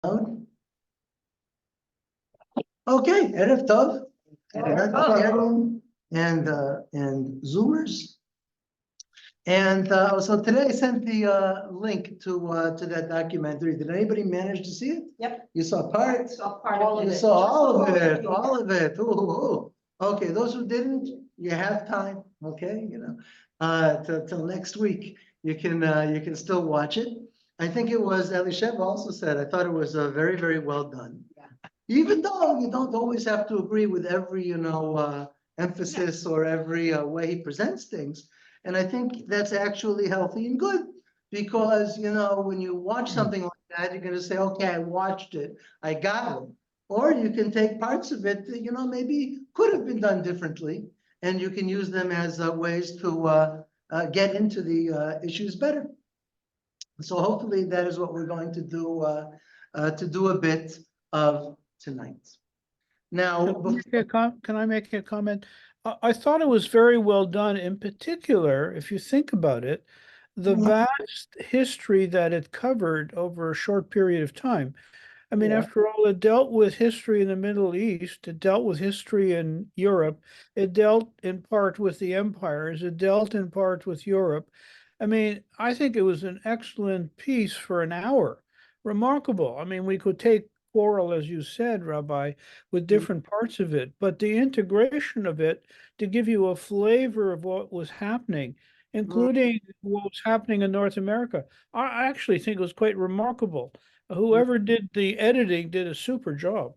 Okay, Erev Tov. And Zoomers. And so today I sent the link to that documentary. Did anybody manage to see it? Yep. You saw part? Saw part of it. You saw all of it, all of it. Ooh, ooh, ooh. Okay, those who didn't, you have time, okay, till next week. You can still watch it. I think it was, Elishev also said, I thought it was very, very well done. Yeah. Even though you don't always have to agree with every, emphasis or every way he presents things. And I think that's actually healthy and good because, when you watch something like that, you're going to say, okay, I watched it, I got it. Or you can take parts of it that, maybe could have been done differently. And you can use them as ways to get into the issues better. So hopefully that is what we're going to do a bit of tonight. Now, can I make a comment? I thought it was very well done. In particular, if you think about it, the vast history that it covered over a short period of time. I mean, after all, it dealt with history in the Middle East, it dealt with history in Europe, it dealt in part with the empires, it dealt in part with Europe. I mean, I think it was an excellent piece for an hour. Remarkable. I mean, we could take quarrel, as you said, Rabbi, with different parts of it, but the integration of it to give you a flavor of what was happening, including what was happening in North America, I actually think it was quite remarkable. Whoever did the editing did a super job.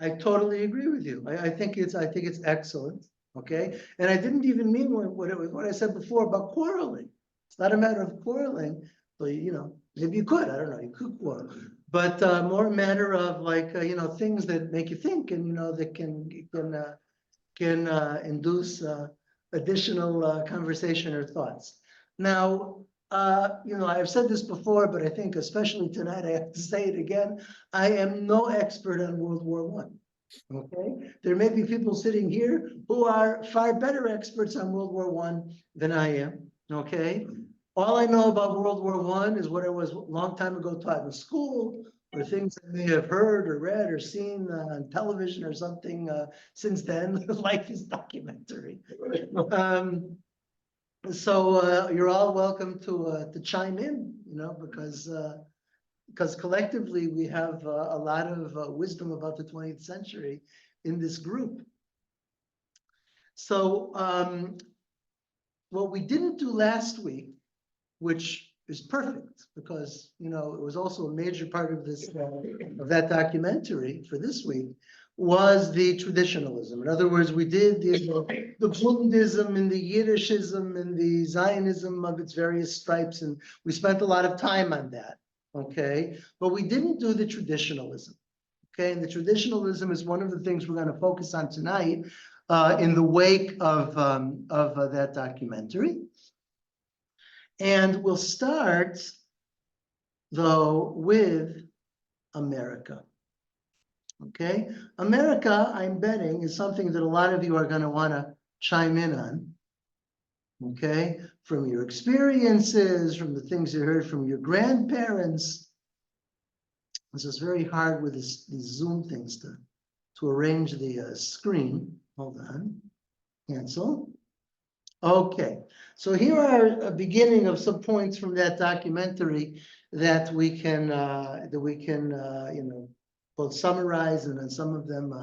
I totally agree with you. I think it's excellent. Okay. And I didn't even mean what I said before about quarreling. It's not a matter of quarreling. So, maybe you could, I don't know, you could quarrel, but more a matter of like, things that make you think and, that can induce additional conversation or thoughts. Now, I've said this before, but I think especially tonight, I have to say it again. I am no expert on World War I. Okay, there may be people sitting here who are far better experts on World War I than I am. Okay, all I know about World War I is what I was a long time ago taught in school, or things I may have heard or read or seen on television or something since then, like this documentary. So you're all welcome to chime in, because collectively we have a lot of wisdom about the 20th century in this group. So what we didn't do last week, which is perfect because it was also a major part of this of that documentary for this week, was the traditionalism. In other words, we did the Buddhism and the Yiddishism and the Zionism of its various stripes, and we spent a lot of time on that. Okay, but we didn't do the traditionalism. Okay, and the traditionalism is one of the things we're going to focus on tonight in the wake of that documentary. And we'll start, though, with America. Okay, America, I'm betting, is something that a lot of you are going to want to chime in on. Okay, from your experiences, from the things you heard from your grandparents. This is very hard with these Zoom things to arrange the screen. Hold on, cancel. Okay, so here are a beginning of some points from that documentary that we can both summarize and then some of them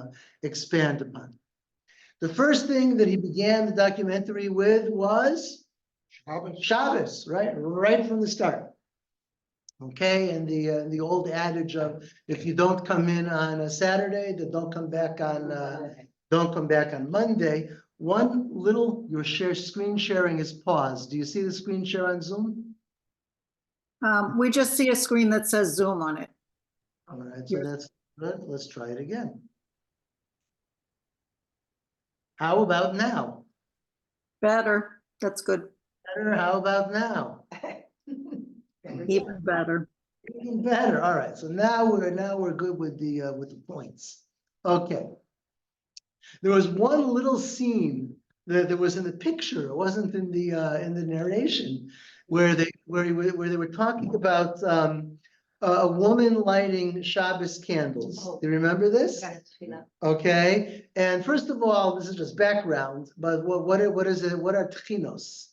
expand upon. The first thing that he began the documentary with was Shabbos, right from the start. Okay, and the old adage of if you don't come in on a Saturday, then don't come back on Monday. One little, your screen sharing is paused. Do you see the screen share on Zoom? We just see a screen that says Zoom on it. All right, so that's good. Let's try it again. How about now? Better. That's good. Better. How about now? Even better. Even better. All right. So now we're good with the points. Okay. There was one little scene that was in the picture. It wasn't in the narration, where they were talking about a woman lighting Shabbos candles. Do you remember this? Okay, and first of all, this is just background, but what is it? What are tchinos?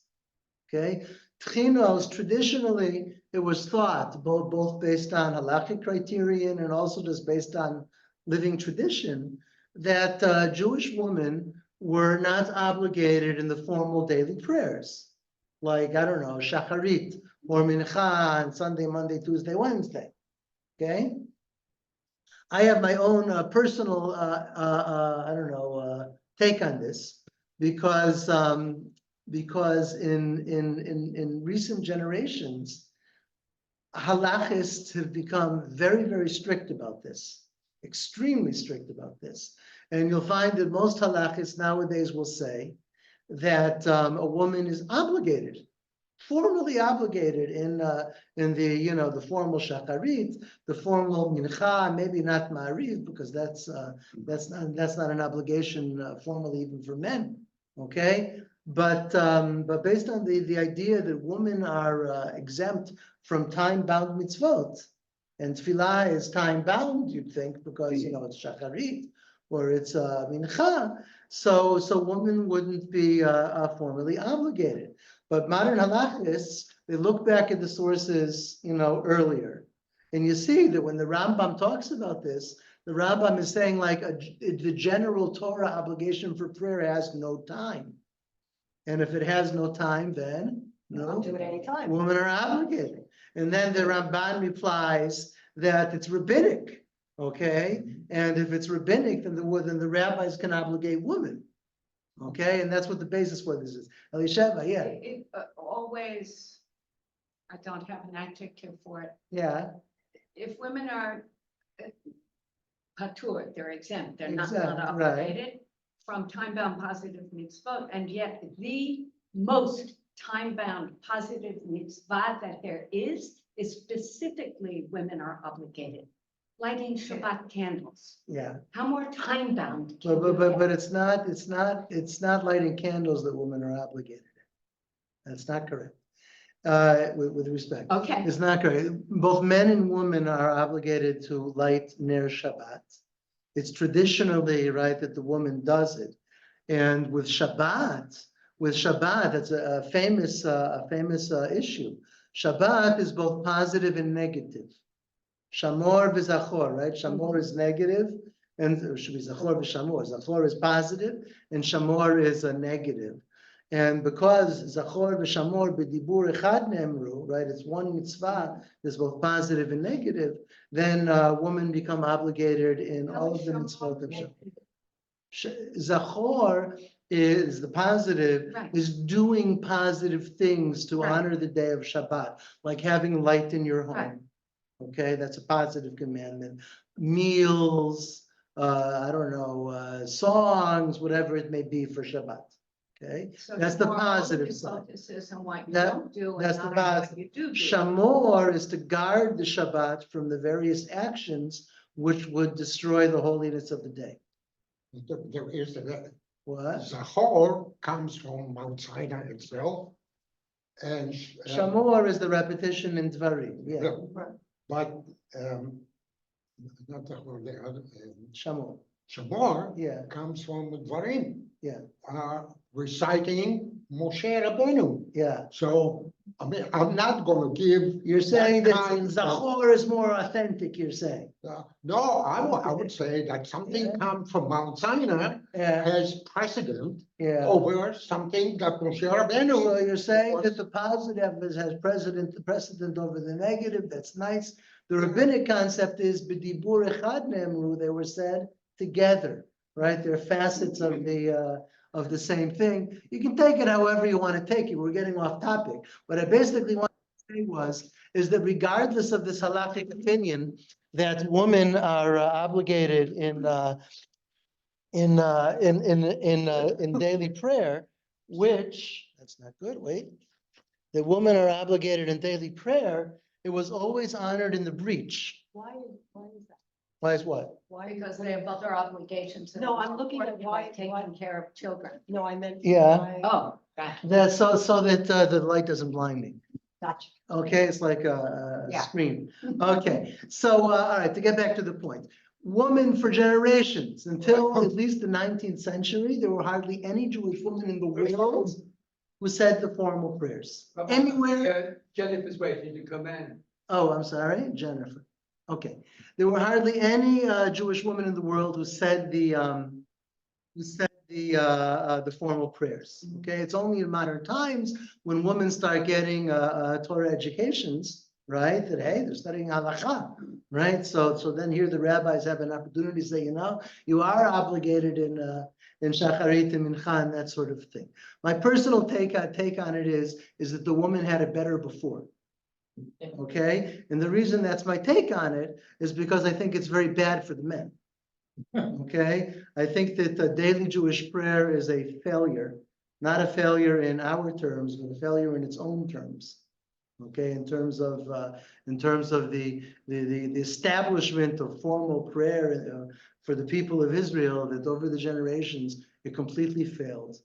Okay, tchinos, traditionally, it was thought, both based on halachic criterion and also just based on living tradition, that Jewish women were not obligated in the formal daily prayers. Like, I don't know, Shacharit or Mincha on Sunday, Monday, Tuesday, Wednesday. Okay? I have my own personal, I don't know, take on this because in recent generations, halachists have become very, very strict about this, extremely strict about this. And you'll find that most halachists nowadays will say that a woman is obligated, formally obligated in the the formal shacharit, the formal mincha, maybe not ma'ariv, because that's not an obligation formally even for men. Okay, but based on the idea that women are exempt from time-bound mitzvot, and tefillah is time-bound, you'd think, because it's shacharit or it's mincha, so women wouldn't be formally obligated. But modern halachists, they look back at the sources, earlier, and you see that when the Rambam talks about this, the Rambam is saying like the general Torah obligation for prayer has no time, and if it has no time, then Don't do it anytime. women are obligated. And then the Ramban replies that it's rabbinic, okay, and if it's rabbinic, then the rabbis can obligate women. Okay, and that's what the basis for this is. Elisheva, yeah. Always, I don't have an adjective for it. Yeah. If women are patur, they're exempt, they're not Exempt, right. obligated from time-bound positive mitzvot, and yet the most time-bound positive mitzvah that there is specifically women are obligated. Lighting Shabbat candles. Yeah. How more time-bound? But it's not lighting candles that women are obligated in. That's not correct. With respect. Okay. It's not correct. Both men and women are obligated to light Ner Shabbat. It's traditionally right that the woman does it. And with Shabbat, that's a famous issue. Shabbat is both positive and negative. Shamor v'zachor, right? Shamor is negative, and it should be zachor v'shamor. Zachor is positive, and shamor is a negative. And because zachor v'shamor b'dibur echad ne'emru, right? It's one mitzvah that's both positive and negative. Then women become obligated in all of the mitzvot of Shabbat. Zachor is the positive, Right. is doing positive things to Right. honor the day of Shabbat, like having light in your home. Right. Okay, that's a positive commandment. Meals, I don't know, songs, whatever it may be for Shabbat. Okay, So that's the more positive focus side. on what you That- don't do that's and the not on what positive. you do. Shamor is to guard the Shabbat from the various actions which would destroy the holiness of the day. There is the What? Zachor comes from Mount Sinai itself. And Shamor is the repetition in Dvarim. Yeah, yeah, but not Zachor, the other Shamor. Shamor Yeah, comes from Dvarim. yeah, Reciting Moshe Rabbeinu. yeah. So I mean, I'm not going to give. You're saying that kind of- Zachor is more authentic, you're saying. No, I would say that something Yeah. comes from Mount Sinai Yeah, has precedent yeah. over something that Moshe Rabbeinu. So you're saying that the positive has precedent over the negative, that's nice. The rabbinic concept is b'dibur echad ne'emru, they were said together, right? They're facets of the same thing. You can take it however you want to take it. We're getting off topic. What I basically want to say is that regardless of this halakhic opinion that women are obligated in daily prayer, which that's not good. Wait, that women are obligated in daily prayer. It was always honored in the breach. Why is that? Why is what? Why? Because they have other obligations. that No, are I'm looking at important, why- like taking why- care of children. No, I meant. Yeah. why- Oh, gotcha. That's so that the light doesn't blind me. Gotcha. Okay, it's like a Yeah. screen. Okay, so, all right, to get back to the point. Woman for generations, until at least the 19th century, there were hardly any Jewish woman in the world who said the formal prayers. Anywhere. Jennifer's waiting to come in. Oh, I'm sorry, Jennifer. Okay, there were hardly any Jewish woman in the world who said the formal prayers. Okay, it's only in modern times when women start getting Torah educations, right? That hey, they're studying halakha, right? So then here the rabbis have an opportunity to say, you know, you are obligated in shacharit and mincha and that sort of thing. My personal take on it is that the woman had it better before. Okay, and the reason that's my take on it is because I think it's very bad for the men. Okay, I think that the daily Jewish prayer is a failure, not a failure in our terms, but a failure in its own terms. Okay, in terms of the establishment of formal prayer for the people of Israel, that over the generations it completely failed,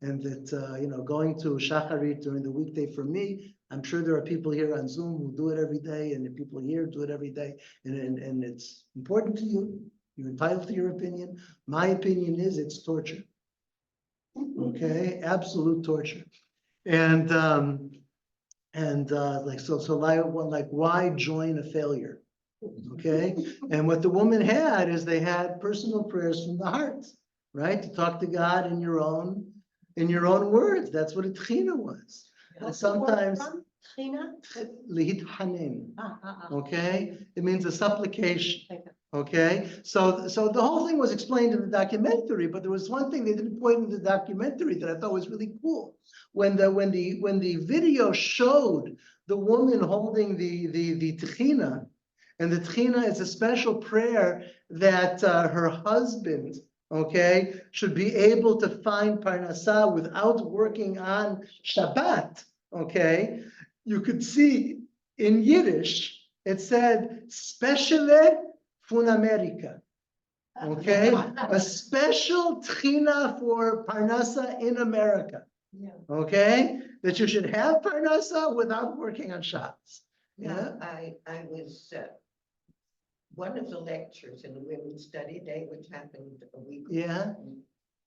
and that you know, going to shacharit during the weekday for me. I'm sure there are people here on Zoom who do it every day, and the people here do it every day, and it's important to you. You're entitled to your opinion. My opinion is it's torture. Okay, absolute torture. And like why join a failure? Okay, and what the woman had is they had personal prayers from the heart, right? To talk to God in your own words. That's what a tchina was. And sometimes lihithanen. Okay, it means a supplication. Okay, so the whole thing was explained in the documentary, but there was one thing they didn't point in the documentary that I thought was really cool. When the video showed the woman holding the tchina, and the tchina is a special prayer that her husband, okay, should be able to find parnasah without working on Shabbat. Okay, you could see in Yiddish it said "Speciale fun America." Okay, a special tchina for parnasa in America. Yeah. Okay, that you should have parnasa without working on Shabbos. Yeah. I was, one of the lectures in the women's study day, which happened a week ago, Yeah.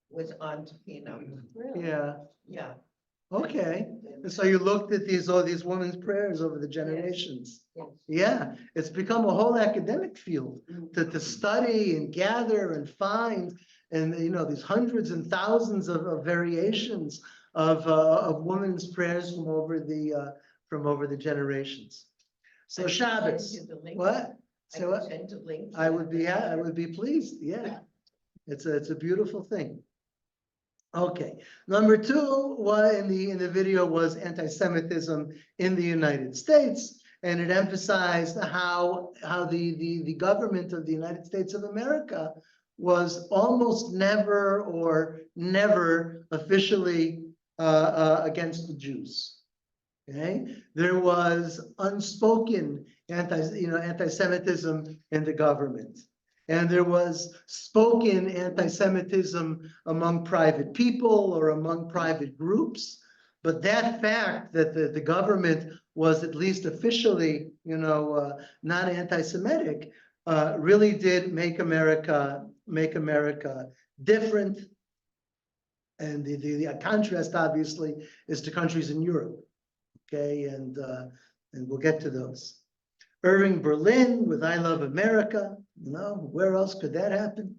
was on Tefillah. Yeah. Yeah. Okay. And so you looked at all these women's prayers over the generations. Yes. Yeah, it's become a whole academic field to study and gather and find, and you know, these hundreds and thousands of variations of women's prayers from over the generations. So I can Shabbos, send you the link. what? I So can what? send a link. I would be pleased. Yeah, it's a beautiful thing. Okay, number two, what in the video was anti-Semitism in the United States, and it emphasized how the government of the United States of America was almost never officially against the Jews. Okay, there was unspoken anti-Semitism in the government. And there was spoken anti-Semitism among private people or among private groups. But that fact that the government was at least officially, not anti-Semitic, really did make America different. And the contrast, obviously, is to countries in Europe. Okay, and we'll get to those. Irving Berlin with I Love America. Where else could that happen?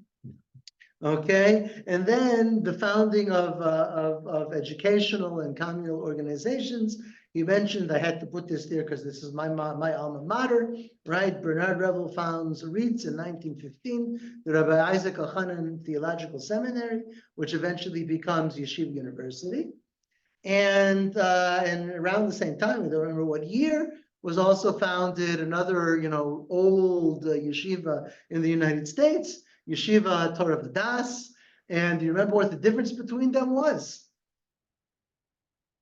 Okay, and then the founding of educational and communal organizations. He mentioned, I had to put this there because this is my alma mater, right? Bernard Revel founds RIETS in 1915, the Rabbi Isaac Elchanan Theological Seminary, which eventually becomes Yeshiva University. And around the same time, I don't remember what year, was also founded another, old yeshiva in the United States, Yeshiva Torah V'das. And do you remember what the difference between them was?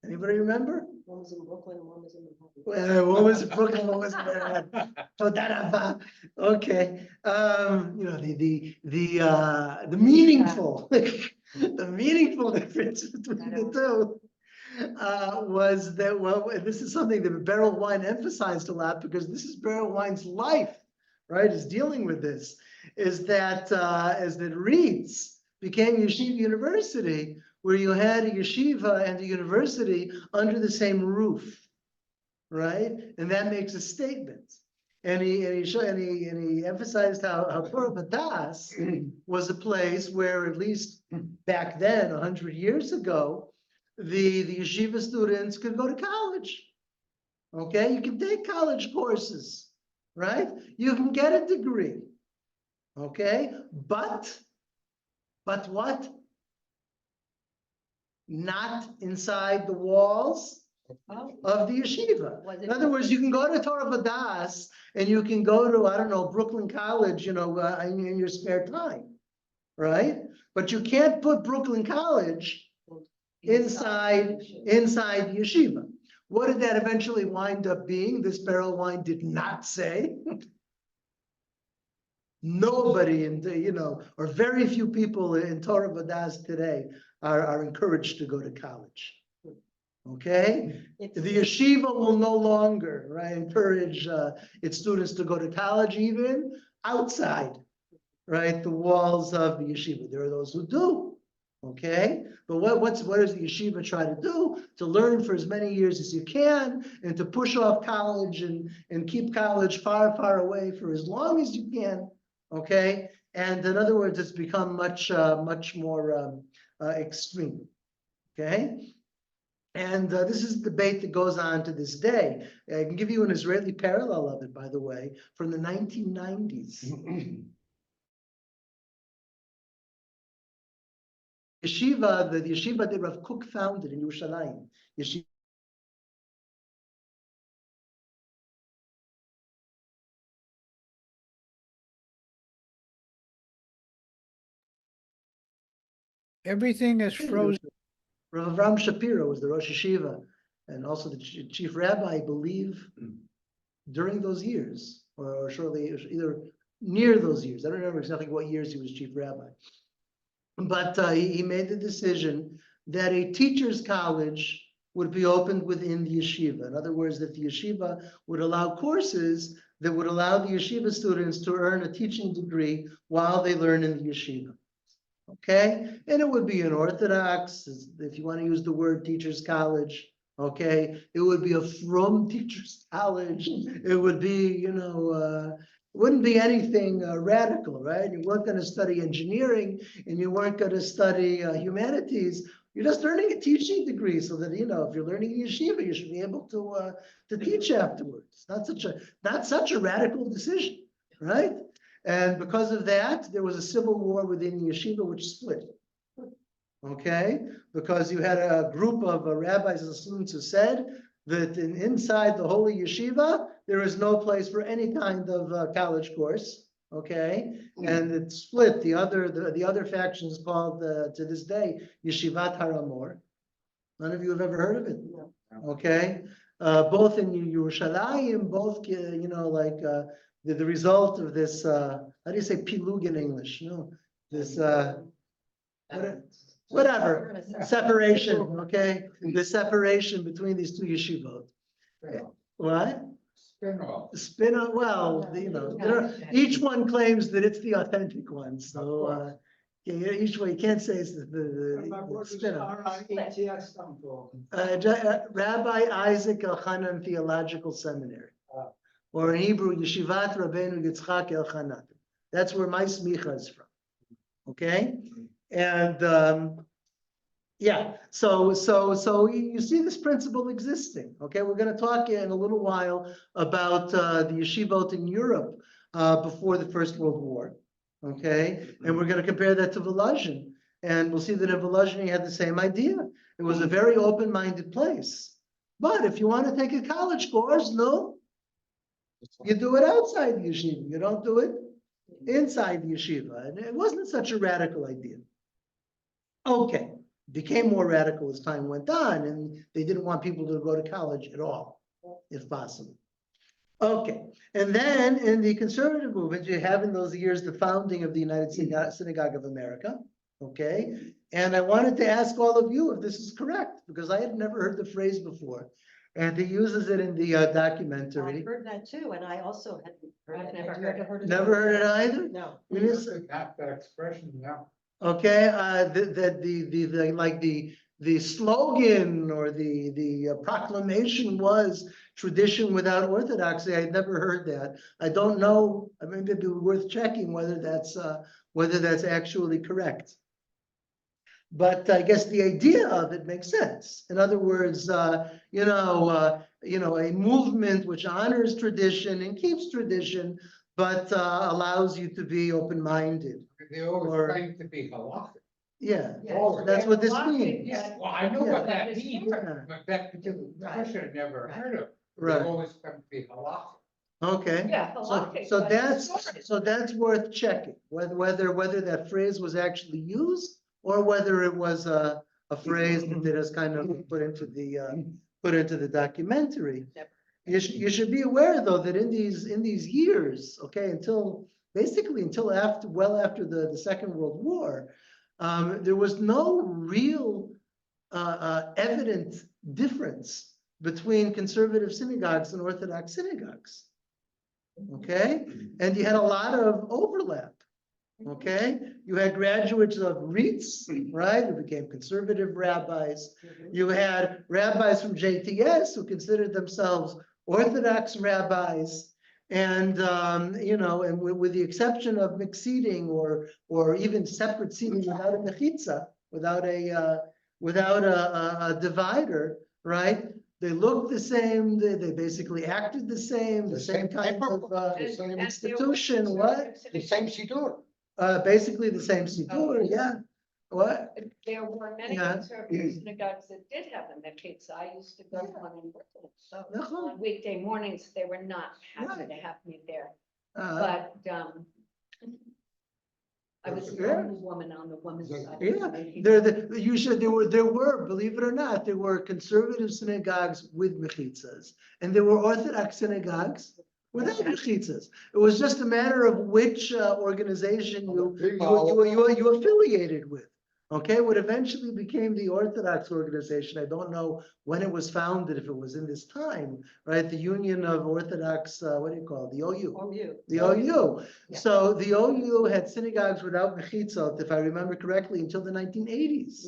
Anybody remember? One was in Brooklyn and one was in Manhattan. Well, what was Brooklyn? What was Manhattan? Okay, the meaningful, the meaningful difference between the two. was that, well, this is something that Beryl Wine emphasized a lot because this is Beryl Wine's life, right, is dealing with this, is that Reeds became Yeshiva University, where you had a yeshiva and a university under the same roof, right? And that makes a statement. And he emphasized how Badas was a place where, at least back then, 100 years ago, the yeshiva students could go to college. Okay, you can take college courses, right? You can get a degree. Okay, but what? Not inside the walls of the yeshiva. Was it- In other words, you can go to Torah Vadas and you can go to, I don't know, Brooklyn College, in your spare time, right? But you can't put Brooklyn College inside the yeshiva. What did that eventually wind up being? This Beryl Wine did not say. Nobody or very few people in Torah Vadas today are encouraged to go to college. Okay, the yeshiva will no longer, right, encourage its students to go to college, even outside, right, the walls of the yeshiva. There are those who do. Okay, but what does the yeshiva try to do? To learn for as many years as you can, and to push off college and keep college far, far away for as long as you can. Okay, and in other words, it's become much more extreme. Okay. And this is a debate that goes on to this day. I can give you an Israeli parallel of it, by the way, from the 1990s. Yeshiva, the yeshiva that Rav Kook founded in Yerushalayim. Yeshiva. Everything is frozen. Rav Avram Shapiro was the Rosh Yeshiva and also the chief rabbi, I believe, during those years, or shortly, either near those years. I don't remember exactly what years he was chief rabbi. But he made the decision that a teacher's college would be opened within the yeshiva. In other words, that the yeshiva would allow courses that would allow the yeshiva students to earn a teaching degree while they learn in the yeshiva. Okay, and it would be an Orthodox, if you want to use the word teacher's college. Okay, it would be a frum teacher's college. It would be, wouldn't be anything radical, right? You weren't going to study engineering and you weren't going to study humanities. You're just earning a teaching degree so that, if you're learning yeshiva, you should be able to teach afterwards. Not such a radical decision, right? And because of that, there was a civil war within the yeshiva which split. Okay, because you had a group of rabbis and students who said that inside the holy yeshiva, there is no place for any kind of college course. Okay, and it split. The other faction is called to this day Yeshivat Haramor. None of you have ever heard of it. No. Okay, both in Yerushalayim, both the result of this. How do you say pilug in English? No, this whatever separation. Okay, the separation between these two yeshivot. What? Spin-off. Well, each one claims that it's the authentic one. So each way you can't say it's the spin-off. Rabbi Isaac Elchanan Theological Seminary, or in Hebrew, Yeshivat Rabbeinu Yitzchak Elchanan. That's where my smicha is from. Okay, and yeah, so you see this principle existing. Okay, we're going to talk in a little while about the yeshivot in Europe before the First World War. Okay, and we're going to compare that to Volozhin, and we'll see that in Volozhin he had the same idea. It was a very open-minded place. But if you want to take a college course, no, you do it outside the yeshiva. You don't do it inside the yeshiva, and it wasn't such a radical idea. Okay. Became more radical as time went on, and they didn't want people to go to college at all, if possible. Okay, and then in the conservative movement, you have in those years the founding of the United Synagogue of America. okay? And I wanted to ask all of you if this is correct, because I had never heard the phrase before. And he uses it in the I've documentary. heard that too, and I also hadn't heard I've it. never Had you heard ever it. heard it? Never heard it either? No. We just- Not that expression, no. Okay, the slogan or the proclamation was tradition without orthodoxy. I had never heard that. I don't know, I mean, it'd be worth checking whether that's actually correct. But I guess the idea of it makes sense. In other words, a movement which honors tradition and keeps tradition, but allows you to be open-minded. They always Or- claim to be halakhic. Yeah, Oh, that's what this Halakhic, means. yeah. Well, I know Yeah. what that That is means, fair. but that particular expression I never heard of. They Right. always come to be halakhic. Okay. Yeah, So, halakhic, so but that's, it's- so that's worth checking, whether that phrase was actually used or whether it was a phrase that they just kind of put into the documentary. You should be aware though, that in these years, okay, until after the Second World War, there was no real evident difference between conservative synagogues and Orthodox synagogues. Okay, and you had a lot of overlap. Okay, you had graduates of REITs, right, who became conservative rabbis. You had rabbis from JTS who considered themselves Orthodox rabbis. And, and with the exception of mixed seating or even separate seating without a mechitza, without a divider, right? They looked the same, they basically acted the same kind paperwork, of the And- same and there institution, was what? The same siddur. Basically the same siddur, yeah. What? There were many Yeah. conservative synagogues that did have a mikvah. I used to go to one in Brooklyn. So Nachon. on weekday mornings, they were not happy Right. to have me there, Uh, but, I was the Yeah. only woman on the women's side. Yeah, there were, believe it or not, there were conservative synagogues with mechitzas, and there were Orthodox synagogues without mechitzas. It was just a matter of which organization you affiliated with. Okay, what eventually became the Orthodox organization, I don't know when it was founded, if it was in this time, right? The Union of Orthodox, what do you call it? The OU. Or you. The OU. Yeah. So the OU had synagogues without mechitzot, if I remember correctly, until the 1980s.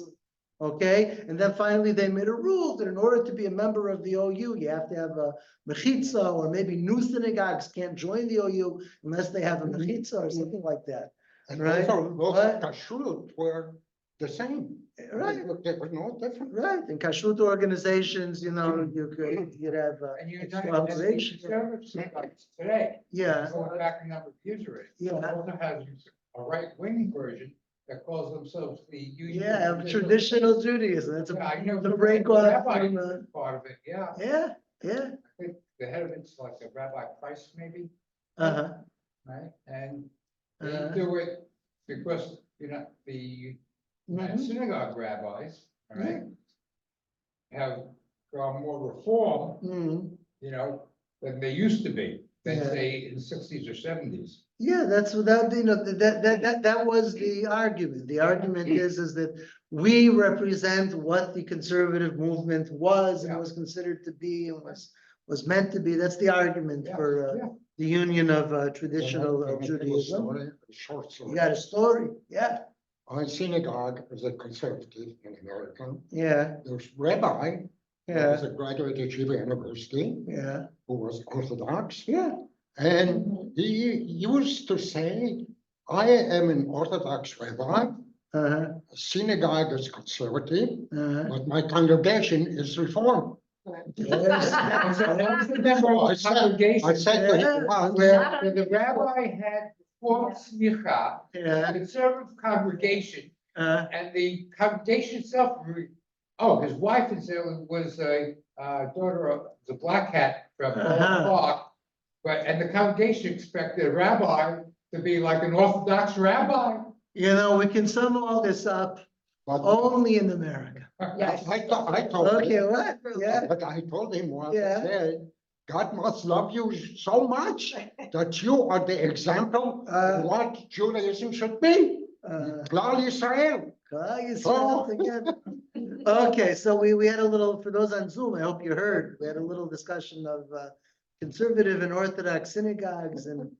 Okay, and then finally they made a rule that in order to be a member of the OU, you have to have a mechitza, or maybe new synagogues can't join the OU unless they have a mechitza or something like that. And Right. also, What? those kashrut were the same. Right, They were no different. right. In kashrut organizations, you'd have And you extra know, operations. conservative synagogues today, Yeah, going back a number of years already. Yeah. Also has a right-wing version that calls themselves the Union. yeah, of traditional Judaism. That's Yeah, I know the the break off rabbi from, Part of it, yeah. yeah, yeah, I think the head of it's like a Rabbi Price maybe, uh-huh. right? And Uh, they do it because, the mhm. synagogue rabbis, all right, have gone more reform, Mhm. than they used to be, than Yeah. say in the sixties or seventies. Yeah, that's without, that was the argument. The argument is that we represent what the conservative movement was and Yeah. was considered to be and was meant to be. That's the argument Yeah, for yeah. the union of traditional Can I tell you a Judaism. story? A short story. You got a story? Yeah, Our synagogue is a conservative in America. yeah, There's rabbi, who yeah, was a graduate of Yeshiva University, yeah, who was Orthodox. yeah. And he used to say, I am an Orthodox rabbi, Uh-huh, synagogue is conservative, uh-huh. but my congregation is reform. Yes. I said to Yeah. him once, Where the rabbi had formed smicha, Yeah, conservative congregation, and the congregation itself, his wife was a daughter of the black hat from Uh-huh. Clark. And the congregation expected a rabbi to be like an Orthodox rabbi. we can sum all this up but only in America. I told Okay, him, what? Yeah, but I told him once, I Yeah. said, God must love you so much that you are the example Uh, of what Judaism should be. Klal Yisrael. All together. Okay, so we had a little, for those on Zoom, I hope you heard, we had a little discussion of conservative and Orthodox synagogues and,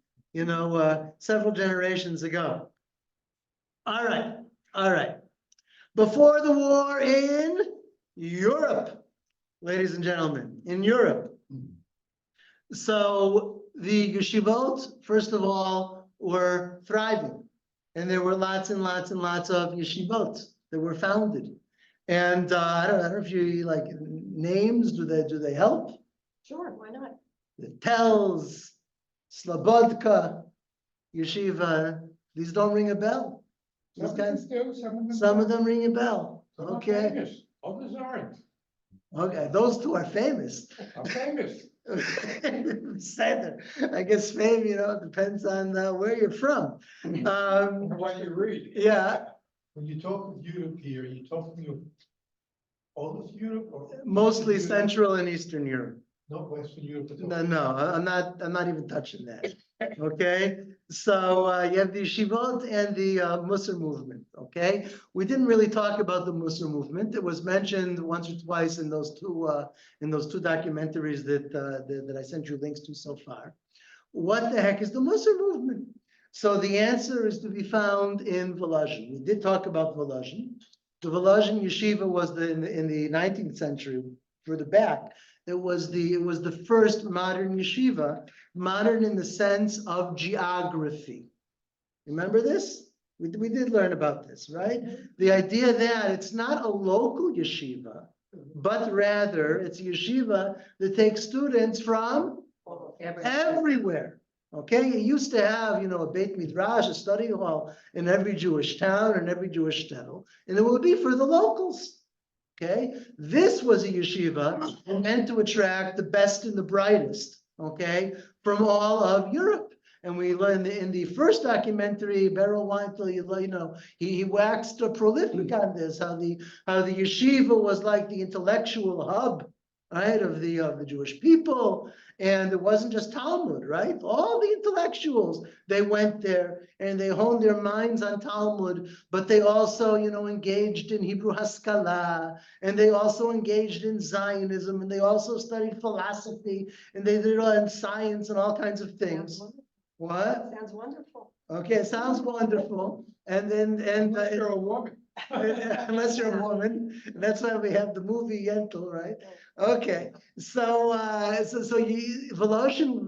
several generations ago. All right. Before the war in Europe, ladies and gentlemen, in Europe. So the yeshivot, first of all, were thriving. And there were lots and lots and lots of yeshivot that were founded. And I don't know if you like names, do they help? Sure, why not? The Tells, Slobodka, Yeshiva, these don't ring a bell. These guys, some of them ring a bell. Some are Okay, famous, others aren't. okay, those two are famous. I'm famous. Seder. I guess fame, depends on where you're from. What you read. Yeah, When you talk of Europe here, you talking of all of Europe or? mostly Europe? Central and Eastern Europe. Not Western Europe at all. No, I'm not even touching that. Okay, so you have the Yeshivot and the Musar movement. Okay, we didn't really talk about the Musar movement. It was mentioned once or twice in those two documentaries that I sent you links to so far. What the heck is the Musar movement? So the answer is to be found in Volozhin. We did talk about Volozhin. The Volozhin yeshiva was in the 19th century, further back. It was the first modern yeshiva, modern in the sense of geography. Remember this? We did learn about this, right? The idea that it's not a local yeshiva, but rather it's a yeshiva that takes students from everywhere. Okay, you used to have, a Beit Midrash, a study hall in every Jewish town and every Jewish shtetl, and it would be for the locals. Okay, this was a yeshiva meant to attract the best and the brightest, okay, from all of Europe. And we learned in the first documentary, Beryl Weintel, he waxed prolific on this, how the yeshiva was like the intellectual hub, right, of the Jewish people. And it wasn't just Talmud, right? All the intellectuals, they went there and they honed their minds on Talmud, but they also, engaged in Hebrew Haskalah, and they also engaged in Zionism, and they also studied philosophy, and they did all in science and all kinds of things. What? Sounds wonderful. Okay, it sounds wonderful. And then, Unless you're a woman. unless you're a woman, that's why we have the movie Yentl, right? Okay, so Volozhin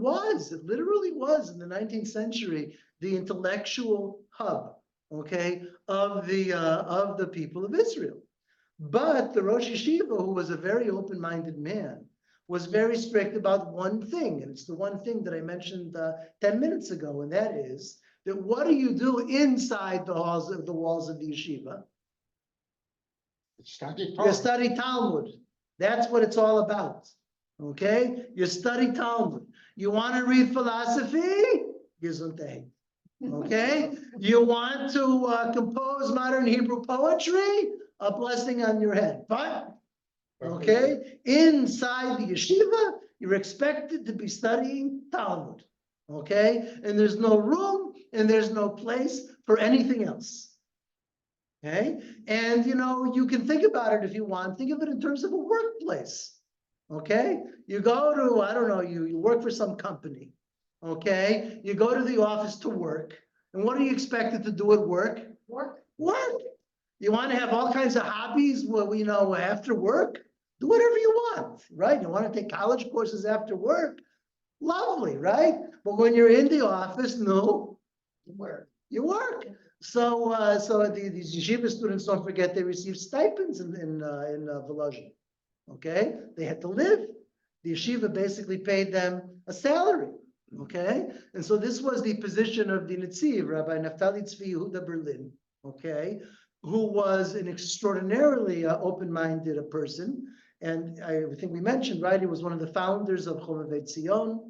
it literally was in the 19th century, the intellectual hub, okay, of the people of Israel. But the Rosh Yeshiva, who was a very open-minded man, was very strict about one thing, and it's the one thing that I mentioned 10 minutes ago, and that is that what do you do inside the walls of the yeshiva? You study Talmud. That's what it's all about. Okay? You study Talmud. You want to read philosophy? Gesundheit. Okay? You want to compose modern Hebrew poetry? A blessing on your head. But, okay, inside the yeshiva, you're expected to be studying Talmud. Okay? And there's no room and there's no place for anything else. Okay, and you can think about it if you want. Think of it in terms of a workplace. Okay, you go to, I don't know, you work for some company. Okay, you go to the office to work, and what are you expected to do at work? Work. You want to have all kinds of hobbies. Well, after work, do whatever you want, right? You want to take college courses after work, lovely, right? But when you're in the office, no, you work. So these yeshiva students, don't forget, they receive stipends in Volozhin. Okay, they had to live. The yeshiva basically paid them a salary. Okay, and so this was the position of the Netziv, Rabbi Naftali Tzvi Yehuda Berlin. Okay, who was an extraordinarily open-minded person, and I think we mentioned, right, he was one of the founders of Chovevei Tzion.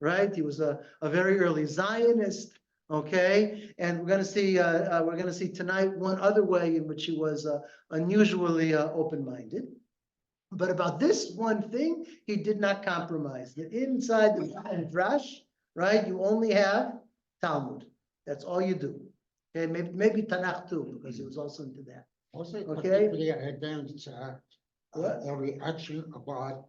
Right, he was a very early Zionist. Okay, and we're going to see tonight one other way in which he was unusually open-minded. But about this one thing, he did not compromise. That inside the Midrash, right, you only have Talmud. That's all you do. Okay, maybe Tanakh too, because he was also into that. Also, Okay. particularly against What? a reaction about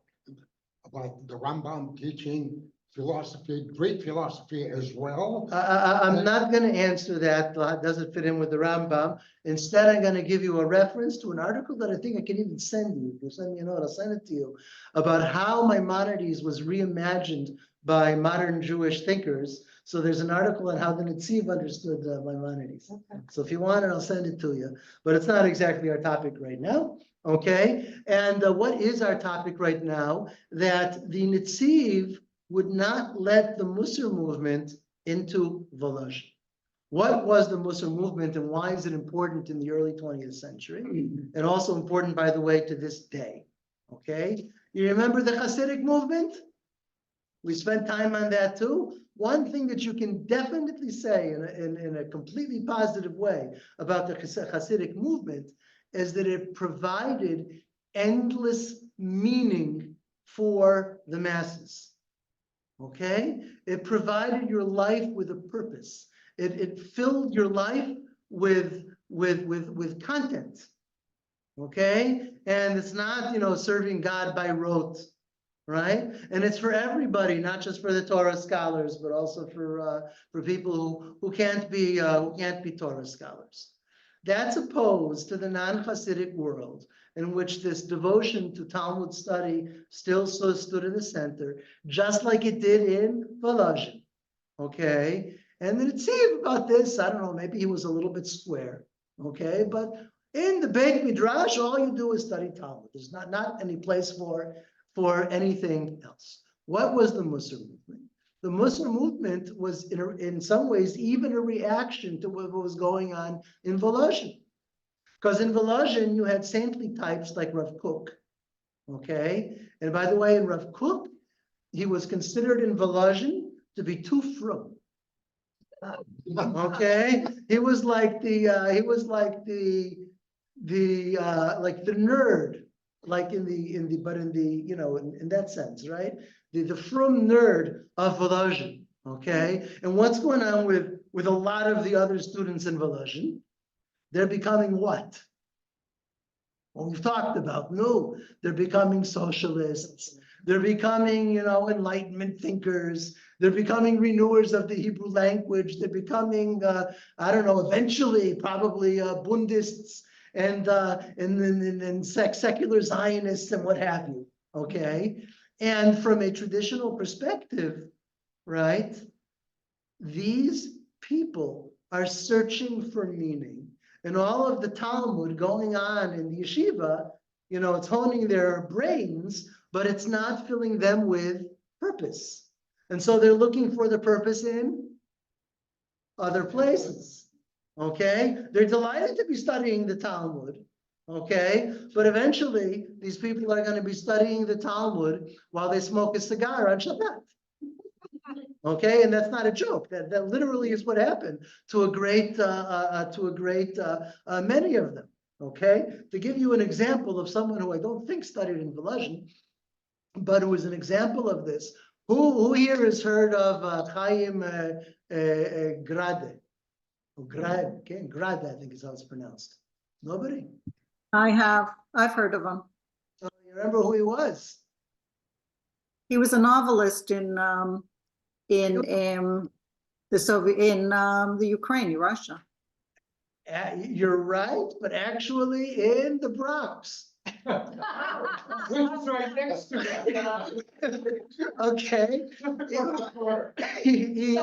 the Rambam teaching philosophy, Greek philosophy as well. I'm not gonna answer that, does it fit in with the Rambam? Instead, I'm gonna give you a reference to an article that I think I can even send you. If you send me a note, I'll send it to you, about how Maimonides was reimagined by modern Jewish thinkers. So there's an article on how the Netziv understood Maimonides. Okay. So if you want it, I'll send it to you, but it's not exactly our topic right now, okay? And what is our topic right now? That the Netziv would not let the Musar movement into Volozhin. What was the Musar movement and why is it important in the early 20th century? And also important, by the way, to this day, okay? You remember the Hasidic movement? We spent time on that too. One thing that you can definitely say in a completely positive way about the Hasidic movement is that it provided endless meaning for the masses. Okay? It provided your life with a purpose. It filled your life with content. Okay? And it's not, serving God by rote. Right? And it's for everybody, not just for the Torah scholars, but also for people who can't be Torah scholars. That's opposed to the non-Hasidic world, in which this devotion to Talmud study still stood in the center, just like it did in Volozhin. Okay, and then it seemed about this. I don't know. Maybe he was a little bit square. Okay, but in the Beit Midrash, all you do is study Talmud. There's not any place for anything else. What was the Musar movement? The Musar movement was in some ways even a reaction to what was going on in Volozhin. Because in Volozhin, you had saintly types like Rav Kook. Okay? And by the way, in Rav Kook, he was considered in Volozhin to be too frum. Okay? He was like the nerd. Like in that sense, right? The frum nerd of Volozhin, okay? And what's going on with a lot of the other students in Volozhin? They're becoming what? Well, we've talked about, no, they're becoming socialists. They're becoming, Enlightenment thinkers. They're becoming renewers of the Hebrew language. They're becoming, eventually probably Bundists. And secular Zionists and what have you, okay? And from a traditional perspective, right, these people are searching for meaning. And all of the Talmud going on in the yeshiva, it's honing their brains, but it's not filling them with purpose. And so they're looking for the purpose in other places. Okay, they're delighted to be studying the Talmud, okay, but eventually these people are going to be studying the Talmud while they smoke a cigar on Shabbat. Okay, and that's not a joke. That literally is what happened to a great many of them. Okay, to give you an example of someone who I don't think studied in Volozhin, but who is an example of this. Who here has heard of Chaim Grade? Grad, I think is how it's pronounced. Nobody? I've heard of him. So you remember who he was? He was a novelist in the Ukraine, Russia. You're right, but actually in the Bronx. Who's right next to it? Okay. He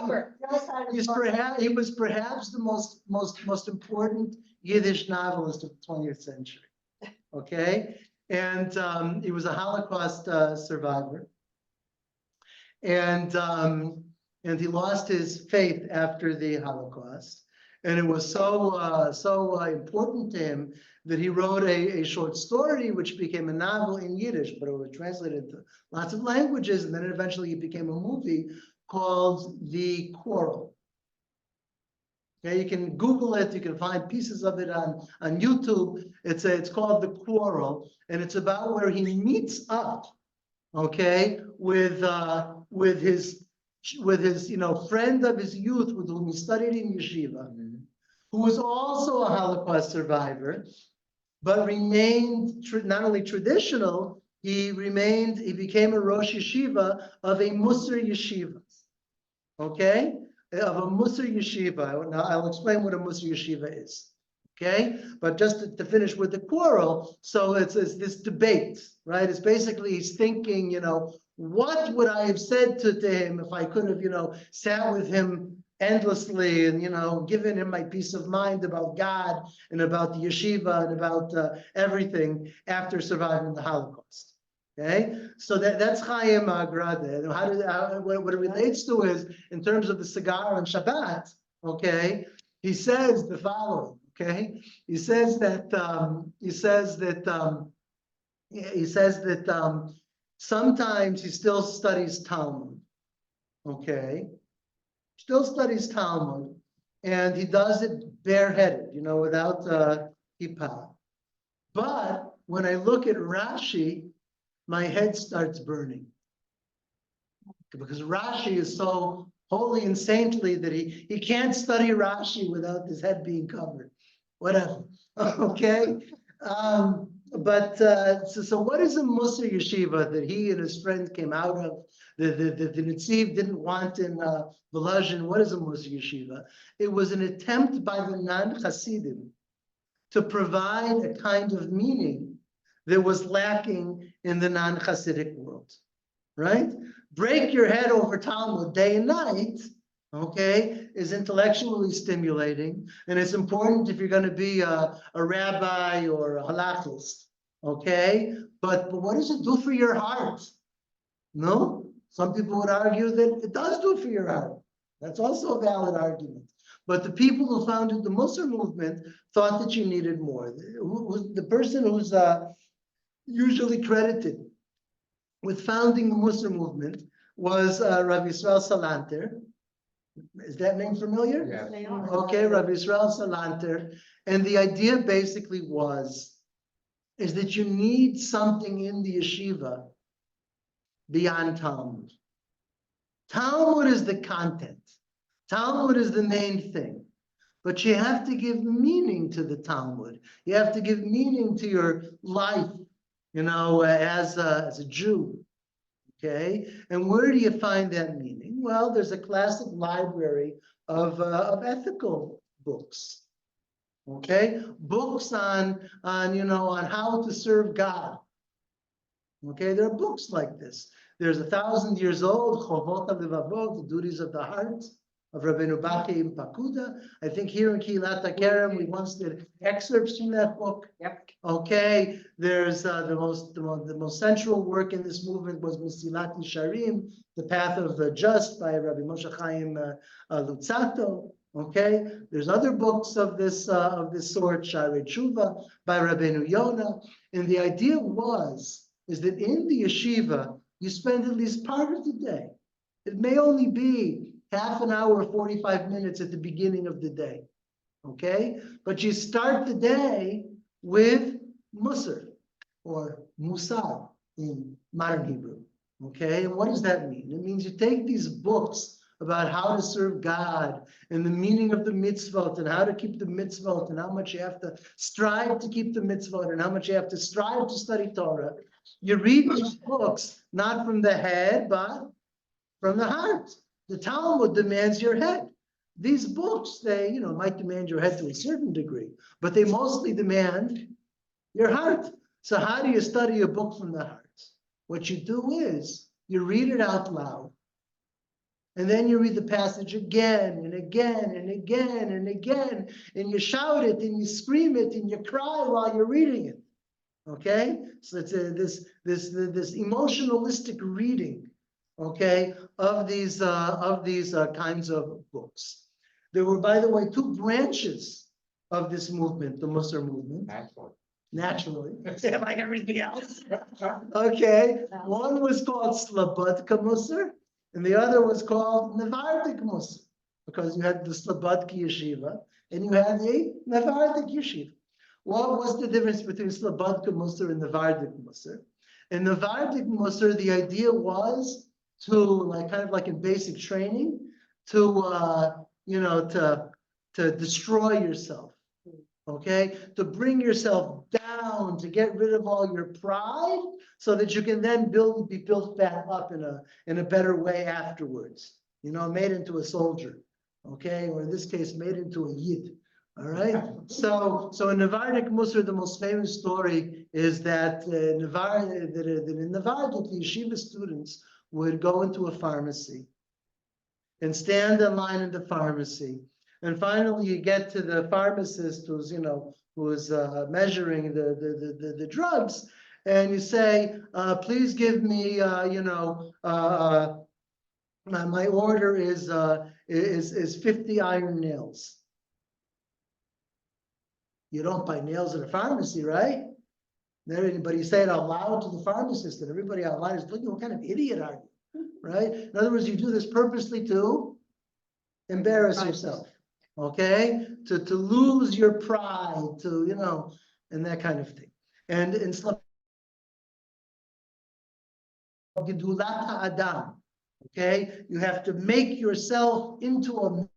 was perhaps the most important Yiddish novelist of the 20th century. Okay, and he was a Holocaust survivor, and he lost his faith after the Holocaust, and it was so important to him that he wrote a short story which became a novel in Yiddish, but it was translated into lots of languages, and then eventually it became a movie called The Quarrel. Okay, you can Google it, you can find pieces of it on YouTube. It's called The Quarrel, and it's about where he meets up, okay, with his friend of his youth with whom he studied in yeshiva, who was also a Holocaust survivor, but remained not only traditional, he became a Rosh Yeshiva of a Musar Yeshiva. Okay? Of a Musar Yeshiva. Now I'll explain what a Musar Yeshiva is. Okay? But just to finish with the quarrel, so it's this debate, right? It's basically he's thinking, what would I have said to him if I could have, sat with him endlessly and, given him my peace of mind about God and about the yeshiva and about everything after surviving the Holocaust. Okay, so that's Chaim Agrade. What it relates to is in terms of the cigar on Shabbat. Okay, he says the following. Okay, he says that sometimes he still studies Talmud. Okay, still studies Talmud, and he does it bareheaded, without kippah. But when I look at Rashi, my head starts burning. Because Rashi is so holy and saintly that he can't study Rashi without his head being covered. Whatever. Okay? So what is a Musar Yeshiva that he and his friends came out of? The Netziv didn't want in Volozhin. What is a Musar Yeshiva? It was an attempt by the non-Hasidim to provide a kind of meaning that was lacking in the non-Hasidic world, right? Break your head over Talmud day and night, okay, is intellectually stimulating, and it's important if you're going to be a rabbi or a halachist, okay? But what does it do for your heart? No? Some people would argue that it does do for your heart. That's also a valid argument. But the people who founded the Musar movement thought that you needed more. The person who's usually credited with founding the Musar movement was Rabbi Yisrael Salanter. Is that name familiar? Yes. They are. Okay, Rabbi Yisrael Salanter. And the idea basically is that you need something in the yeshiva beyond Talmud. Talmud is the content. Talmud is the main thing. But you have to give meaning to the Talmud. You have to give meaning to your life, as a Jew. Okay, and where do you find that meaning? Well, there's a classic library of ethical books. Okay, books on how to serve God. Okay, there are books like this. There's 1,000 years old, Chovot HaLevavot, the duties of the heart, of Rabbeinu Bachya Ibn Pakuda. I think here in Kilat Hakerem, we once did excerpts from that book. Yep. Okay, there's the most central work in this movement was Mesilat Yesharim, the Path of the Just by Rabbi Moshe Chaim Luzzatto. Okay, there's other books of this sort, Sharei Tshuva by Rabbeinu Yonah, and the idea is that in the yeshiva you spend at least part of the day. It may only be half an hour, 45 minutes at the beginning of the day, okay? But you start the day with Musar, or Musar in modern Hebrew, okay? And what does that mean? It means you take these books about how to serve God and the meaning of the mitzvot and how to keep the mitzvot and how much you have to strive to keep the mitzvot and how much you have to strive to study Torah. You read these books not from the head, but from the heart. The Talmud demands your head. These books, they might demand your head to a certain degree, but they mostly demand your heart. So how do you study a book from the heart? What you do is you read it out loud, and then you read the passage again and again and again and again, and you shout it and you scream it and you cry while you're reading it. Okay, so it's this emotionalistic reading, okay, of these kinds of books. There were, by the way, two branches of this movement, the Musar movement. Naturally, like everything else. Okay, one was called Slobodka Musar, and the other was called Nevardik Musar, because you had the Slobodka Yeshiva and you had the Nevardik Yeshiva. What was the difference between Slobodka Musar and Nevardik Musar? In Nevardik Musar, the idea was to, kind of like in basic training, to to destroy yourself. Okay, to bring yourself down, to get rid of all your pride, so that you can then be built back up in a better way afterwards. You know, made into a soldier, okay, or in this case, made into a yid. All right. So in Navardic Musar, the most famous story is that in Navardic, the yeshiva students would go into a pharmacy and stand in line in the pharmacy. And finally, you get to the pharmacist who's measuring the drugs, and you say, "Please give me, my order is 50 iron nails." You don't buy nails at a pharmacy, right? But you say it out loud to the pharmacist, and everybody out loud is looking, "What kind of idiot are you?" Right? In other words, you do this purposely to embarrass yourself. Okay, to lose your pride, and that kind of thing. And in Gedulat Adam, okay, you have to make yourself into a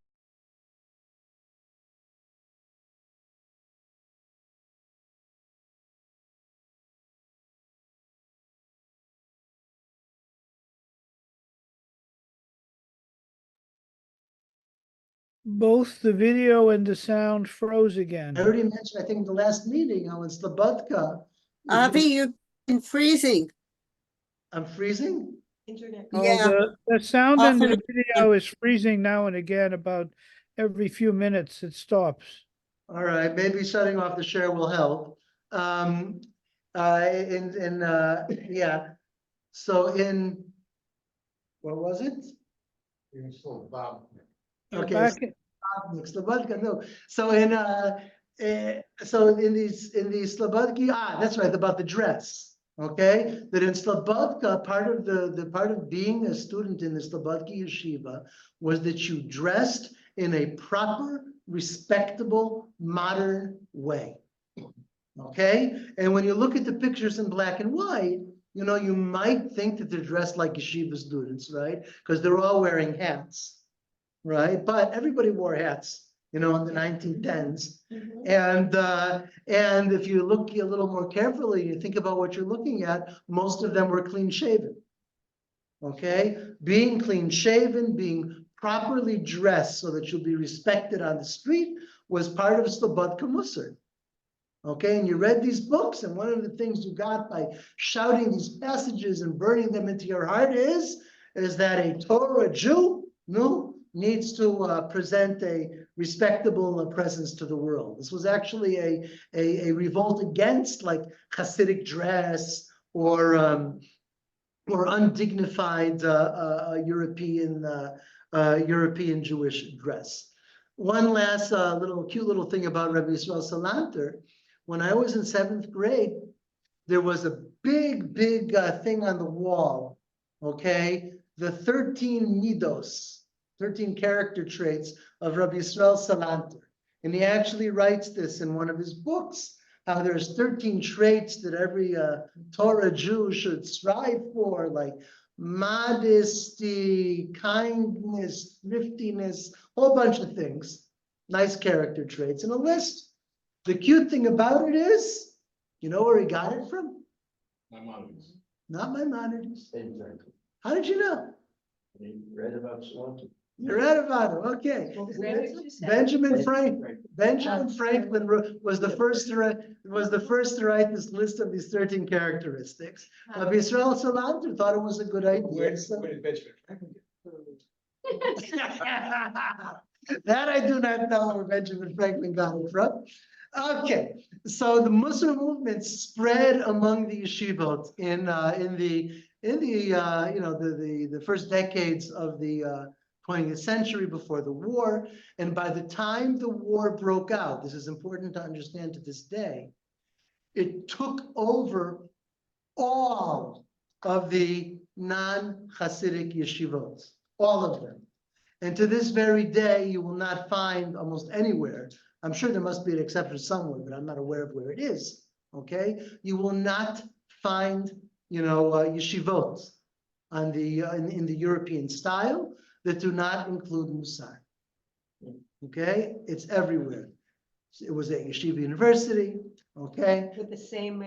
Both the video and the sound froze again. I already mentioned, I think in the last meeting, how in Slobodka. Avi, you've been freezing. I'm freezing? Internet. Oh, Yeah. the sound in Often the video is freezing now and again. About every few minutes it stops. All right, maybe shutting off the share will help. Yeah. So what was it? You're still Bob. You're Okay. back. Slobodka, no. So in these Slobodki, that's right, about the dress. Okay, that in Slobodka, part of the part of being a student in the Slobodki yeshiva was that you dressed in a proper, respectable, modern way. Okay, and when you look at the pictures in black and white, you might think that they're dressed like yeshiva students, right? Because they're all wearing hats. Right, but everybody wore hats, in the 1910s, and if you look a little more carefully, you think about what you're looking at. Most of them were clean shaven. Okay, being clean shaven, being properly dressed so that you'll be respected on the street was part of Slobodka Musar. Okay, and you read these books, and one of the things you got by shouting these passages and burning them into your heart is that a Torah Jew, needs to present a respectable presence to the world. This was actually a revolt against like Hasidic dress or undignified European Jewish dress. One last cute little thing about Rabbi Yisrael Salanter. When I was in 7th grade, there was a big thing on the wall. Okay, the 13 midos. 13 character traits of Rabbi Yisrael Salanter. And he actually writes this in one of his books, how there's 13 traits that every Torah Jew should strive for, like modesty, kindness, thriftiness, a whole bunch of things. Nice character traits and a list. The cute thing about it is, you know where he got it from? Maimonides. Not Maimonides. How did you know? He read about Salanter. You read about him, okay. Benjamin Franklin was the first to write this list of these 13 characteristics. Rabbi Yisrael Salanter thought it was a good idea. Where did Benjamin Franklin get? That I do not know where Benjamin Franklin got it from. Okay, so the Musar movement spread among the yeshivot in the first decades of the 20th century, before the war. And by the time the war broke out, this is important to understand to this day, it took over all of the non-Hasidic yeshivot, all of them. And to this very day, you will not find almost anywhere, I'm sure there must be an exception somewhere, but I'm not aware of where it is, okay? You will not find, yeshivot on in the European style that do not include Musar. Okay, it's everywhere. It was at Yeshiva University, okay? With the same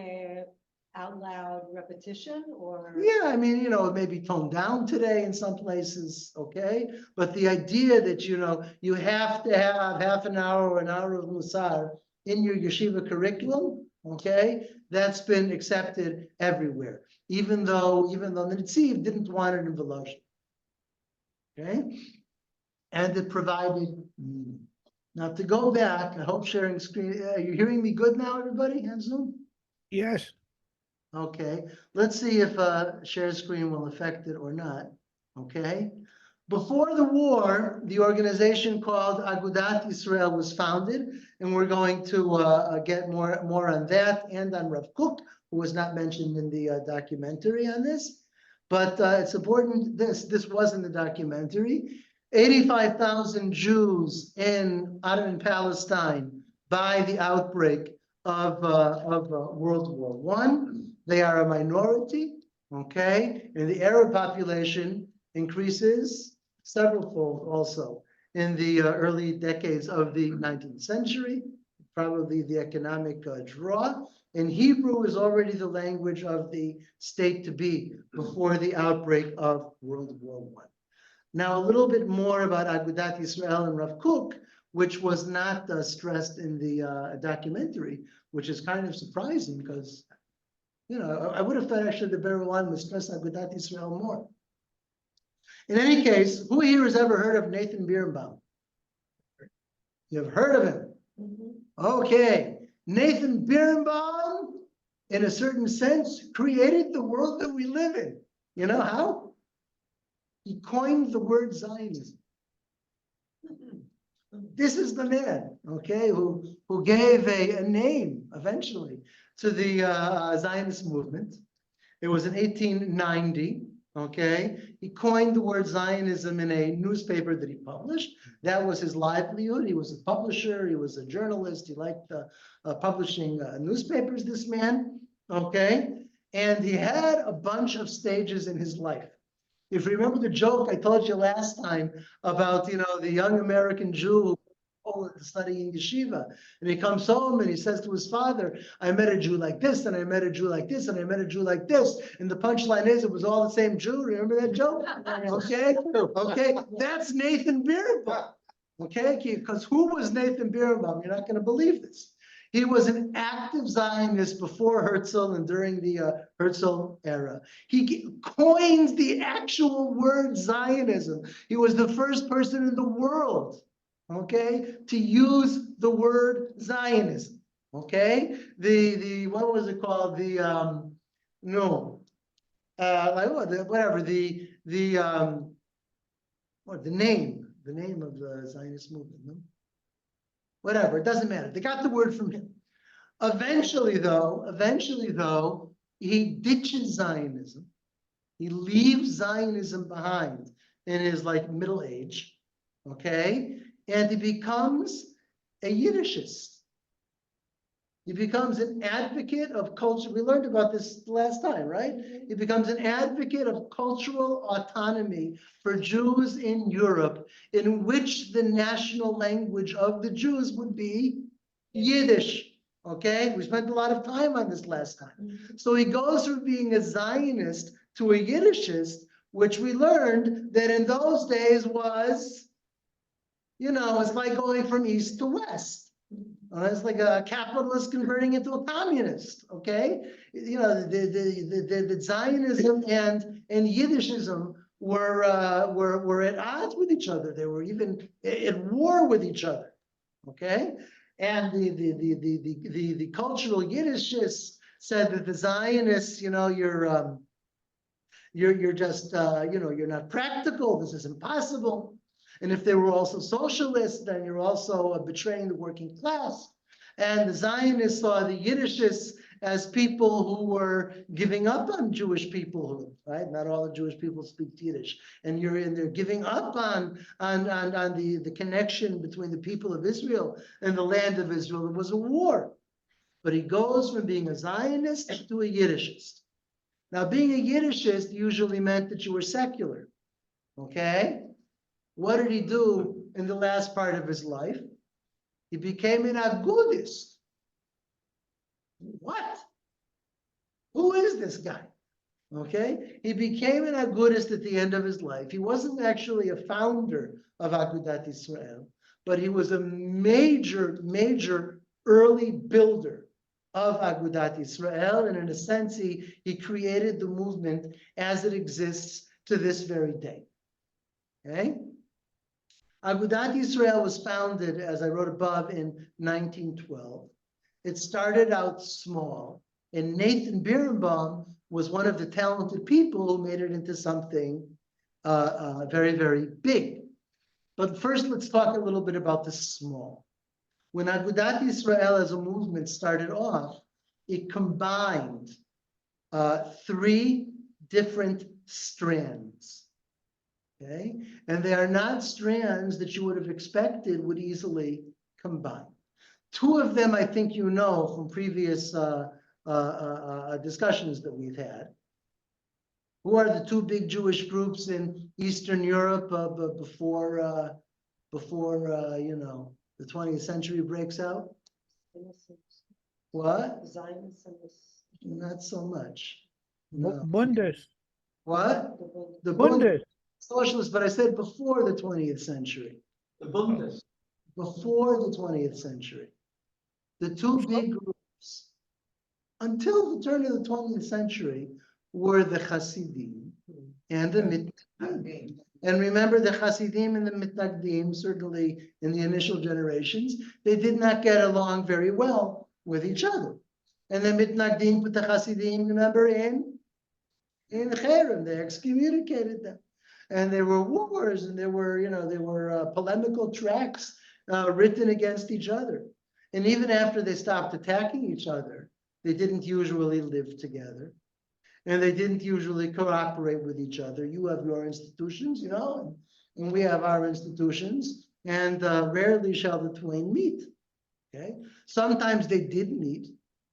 out loud repetition or? Yeah, I mean, it may be toned down today in some places, okay? But the idea that, you have to have half an hour or an hour of Musar in your yeshiva curriculum, okay? That's been accepted everywhere, even though the Netziv didn't want it in Volozhin. Okay? And it provided, now to go back, I hope sharing screen, are you hearing me good now, everybody on Zoom? Yes. Okay, let's see if share screen will affect it or not, okay? Before the war, the organization called Agudat Israel was founded, and we're going to get more on that and on Rav Kook, who was not mentioned in the documentary on this. But it's important, this was in the documentary. 85,000 Jews in Ottoman Palestine by the outbreak of World War I. They are a minority, okay? And the Arab population increases severalfold also in the early decades of the 19th century, probably the economic draw. And Hebrew is already the language of the state to be before the outbreak of World War I. Now, a little bit more about Agudat Yisrael and Rav Kook, which was not stressed in the documentary, which is kind of surprising because, I would have thought actually the Berulan would stress Agudat Yisrael more. In any case, who here has ever heard of Nathan Birnbaum? You've heard of him? Okay. Nathan Birnbaum, in a certain sense, created the world that we live in. You know how? He coined the word Zionism. This is the man, okay, who gave a name eventually to the Zionist movement. It was in 1890, okay? He coined the word Zionism in a newspaper that he published. That was his livelihood. He was a publisher. He was a journalist. He liked publishing newspapers, this man, okay? And he had a bunch of stages in his life. If you remember the joke I told you last time about, the young American Jew studying yeshiva, and he comes home and he says to his father, I met a Jew like this, and I met a Jew like this, and I met a Jew like this. And the punchline is it was all the same Jew. Remember that joke? Okay, okay, that's Nathan Birnbaum. Okay, because who was Nathan Birnbaum? You're not going to believe this. He was an active Zionist before Herzl and during the Herzl era. He coined the actual word Zionism. He was the first person in the world, okay, to use the word Zionism. Okay, the what was it called? The name of the Zionist movement. No? Whatever, it doesn't matter. They got the word from him. Eventually, though, he ditches Zionism. He leaves Zionism behind in his middle age, okay? And he becomes a Yiddishist. He becomes an advocate of culture. We learned about this last time, right? He becomes an advocate of cultural autonomy for Jews in Europe, in which the national language of the Jews would be Yiddish. Okay, we spent a lot of time on this last time. So he goes from being a Zionist to a Yiddishist, which we learned that in those days was, it's like going from east to west. It's like a capitalist converting into a communist, okay? The Zionism and Yiddishism were at odds with each other. They were even at war with each other, okay? And the cultural Yiddishists said that the Zionists, you're just, you're not practical. This is impossible. And if they were also socialists, then you're also betraying the working class. And the Zionists saw the Yiddishists as people who were giving up on Jewish peoplehood, right? Not all the Jewish people speak Yiddish. And they're giving up on the connection between the people of Israel and the land of Israel. It was a war. But he goes from being a Zionist to a Yiddishist. Now, being a Yiddishist usually meant that you were secular, okay? What did he do in the last part of his life, he became an agudist. What? Who is this guy? Okay, he became an agudist at the end of his life. He wasn't actually a founder of Agudat Israel, but he was a major early builder of Agudat Israel, and in a sense, he created the movement as it exists to this very day. Okay, Agudat Israel was founded, as I wrote above, in 1912. It started out small, and Nathan Birnbaum was one of the talented people who made it into something very, very big. But first, let's talk a little bit about the small. When Agudat Israel as a movement started off, it combined three different strands. Okay, and they are not strands that you would have expected would easily combine. Two of them, I think you know from previous discussions that we've had. Who are the two big Jewish groups in Eastern Europe before you know, the 20th century breaks out? What? Not so much. No. Bundes. What? The Bundes. Socialists, but I said before the 20th century. The Bundes. Before the 20th century. The two big groups, until the turn of the 20th century, were the Hasidim and the Mitnagdim. And remember, the Hasidim and the Mitnagdim, certainly in the initial generations, they did not get along very well with each other. And the Mitnagdim put the Hasidim, remember, in Hakerem. They excommunicated them. And there were wars, and there were polemical tracts written against each other. And even after they stopped attacking each other, they didn't usually live together. And they didn't usually cooperate with each other. You have your institutions, and we have our institutions, and rarely shall the twain meet. Okay. Sometimes they did meet.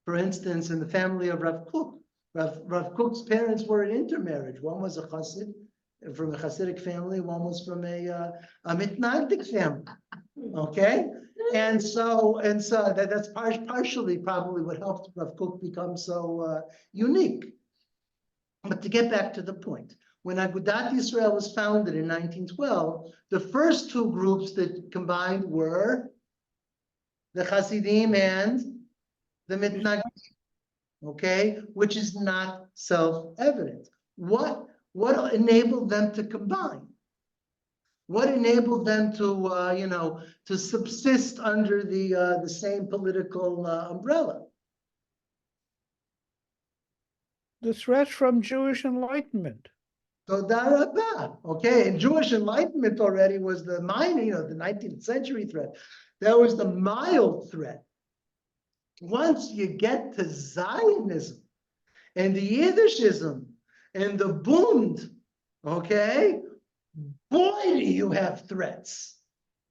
For instance, in the family of Rav Kook. Rav Kook's parents were an intermarriage. One was a Chassid from a Hasidic family, one was from a Mitnagdic family. Okay. And so that's partially probably what helped Rav Kook become so unique. But to get back to the point, when Agudat Israel was founded in 1912, the first two groups that combined were the Hasidim and the Mitnagdim, okay, which is not self-evident. What enabled them to combine? What enabled them to to subsist under the same political umbrella? The threat from Jewish enlightenment. So Darabah, okay, and Jewish enlightenment already was the the 19th century threat. That was the mild threat. Once you get to Zionism and the Yiddishism and the Bund, okay, boy, do you have threats,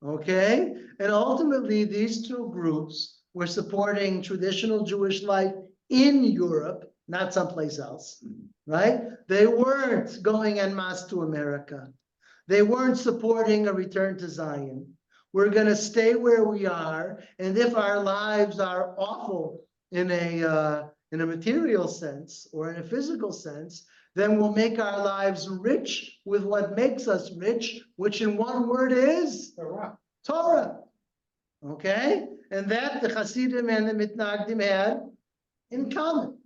okay? And ultimately, these two groups were supporting traditional Jewish life in Europe, not someplace else, right? They weren't going en masse to America. They weren't supporting a return to Zion. We're going to stay where we are, and if our lives are awful in a material sense or in a physical sense, then we'll make our lives rich with what makes us rich, which in one word is Torah. Okay? And that the Hasidim and the Mitnagdim had in common.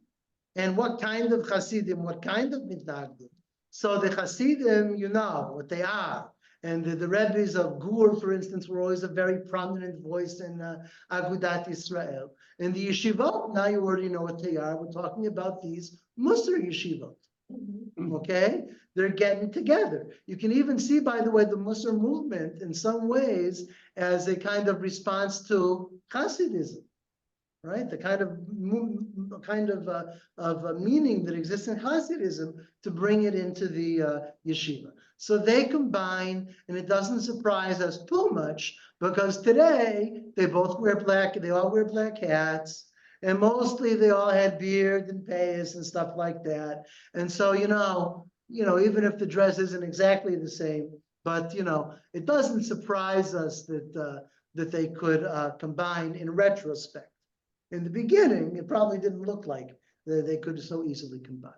And what kind of Hasidim, what kind of Mitnagdim? So the Hasidim, you know what they are. And the Rebbes of Gur, for instance, were always a very prominent voice in Agudat Israel. And the yeshivot, now you already know what they are. We're talking about these Musar yeshivot. Okay? They're getting together. You can even see, by the way, the Musar movement in some ways as a kind of response to Hasidism. Right, the kind of meaning that exists in Hasidism to bring it into the yeshiva. So they combine, and it doesn't surprise us too much because today they both wear black. They all wear black hats, and mostly they all had beard and payas and stuff like that. And so even if the dress isn't exactly the same, But, it doesn't surprise us that they could combine in retrospect. In the beginning, it probably didn't look like they could so easily combine.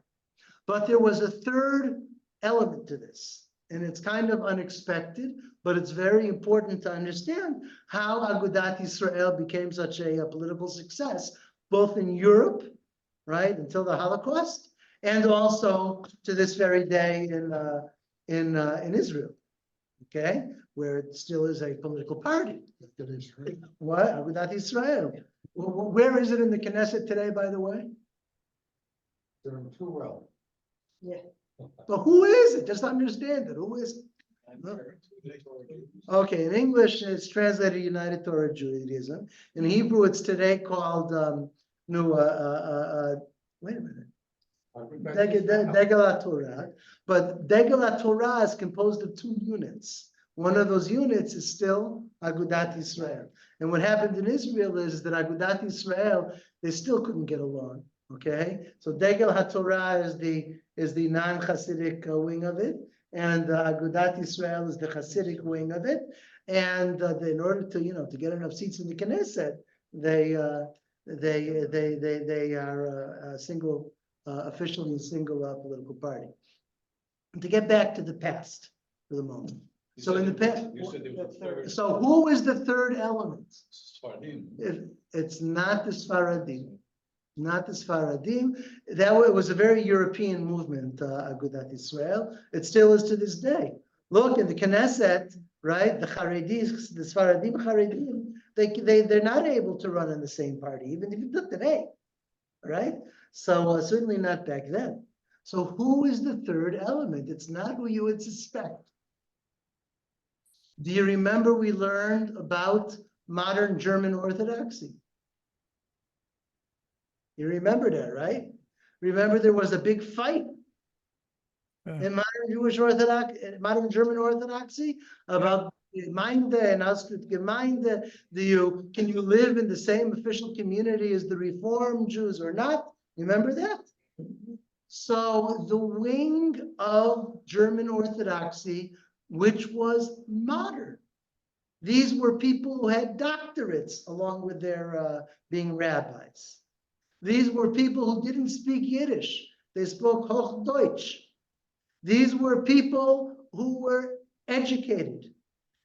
But there was a third element to this, and it's kind of unexpected, but it's very important to understand how Agudat Yisrael became such a political success, both in Europe, right, until the Holocaust, and also to this very day in Israel, okay, where it still is a political party. What? Agudat Yisrael. Where is it in the Knesset today, by the way? They're in two realms. But who is it? Just understand it. Who is it? Okay, in English, it's translated United Torah Judaism. In Hebrew, it's today called, wait a minute. Degel Torah. But Degel Torah is composed of 2 units. One of those units is still Agudat Yisrael. And what happened in Israel is that Agudat Yisrael, they still couldn't get along. Okay, so Degel HaTorah is the non-Hasidic wing of it, and Agudat Yisrael is the Hasidic wing of it. And in order to to get enough seats in the Knesset, they are officially a single political party. And to get back to the past for the moment. So in the past, so who is the third element? It's not the Sfaradim. Not the Sfaradim. That was a very European movement, Agudat Yisrael. It still is to this day. Look in the Knesset, right? The Haredis, the Sfaradim Haredim, they're not able to run in the same party, even if you look today, right? So certainly not back then. So who is the third element? It's not who you would suspect. Do you remember we learned about modern German Orthodoxy? You remember that, right? Remember there was a big fight in modern Jewish Orthodox, modern German Orthodoxy about Gemeinde and Ausgemeinde. Can you live in the same official community as the Reform Jews or not? Remember that? So the wing of German Orthodoxy, which was modern, these were people who had doctorates along with their being rabbis. These were people who didn't speak Yiddish. They spoke Hochdeutsch. These were people who were educated.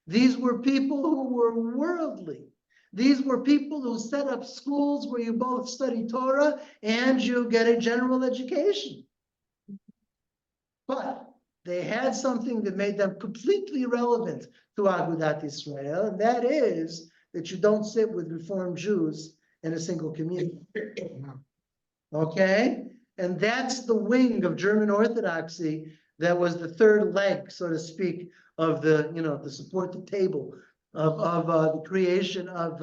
These were people who were worldly. These were people who set up schools where you both study Torah and you get a general education. But they had something that made them completely relevant to Agudat Yisrael, and that is that you don't sit with Reformed Jews in a single community. Okay? And that's the wing of German Orthodoxy that was the third leg, so to speak, of the, to support the table of the creation of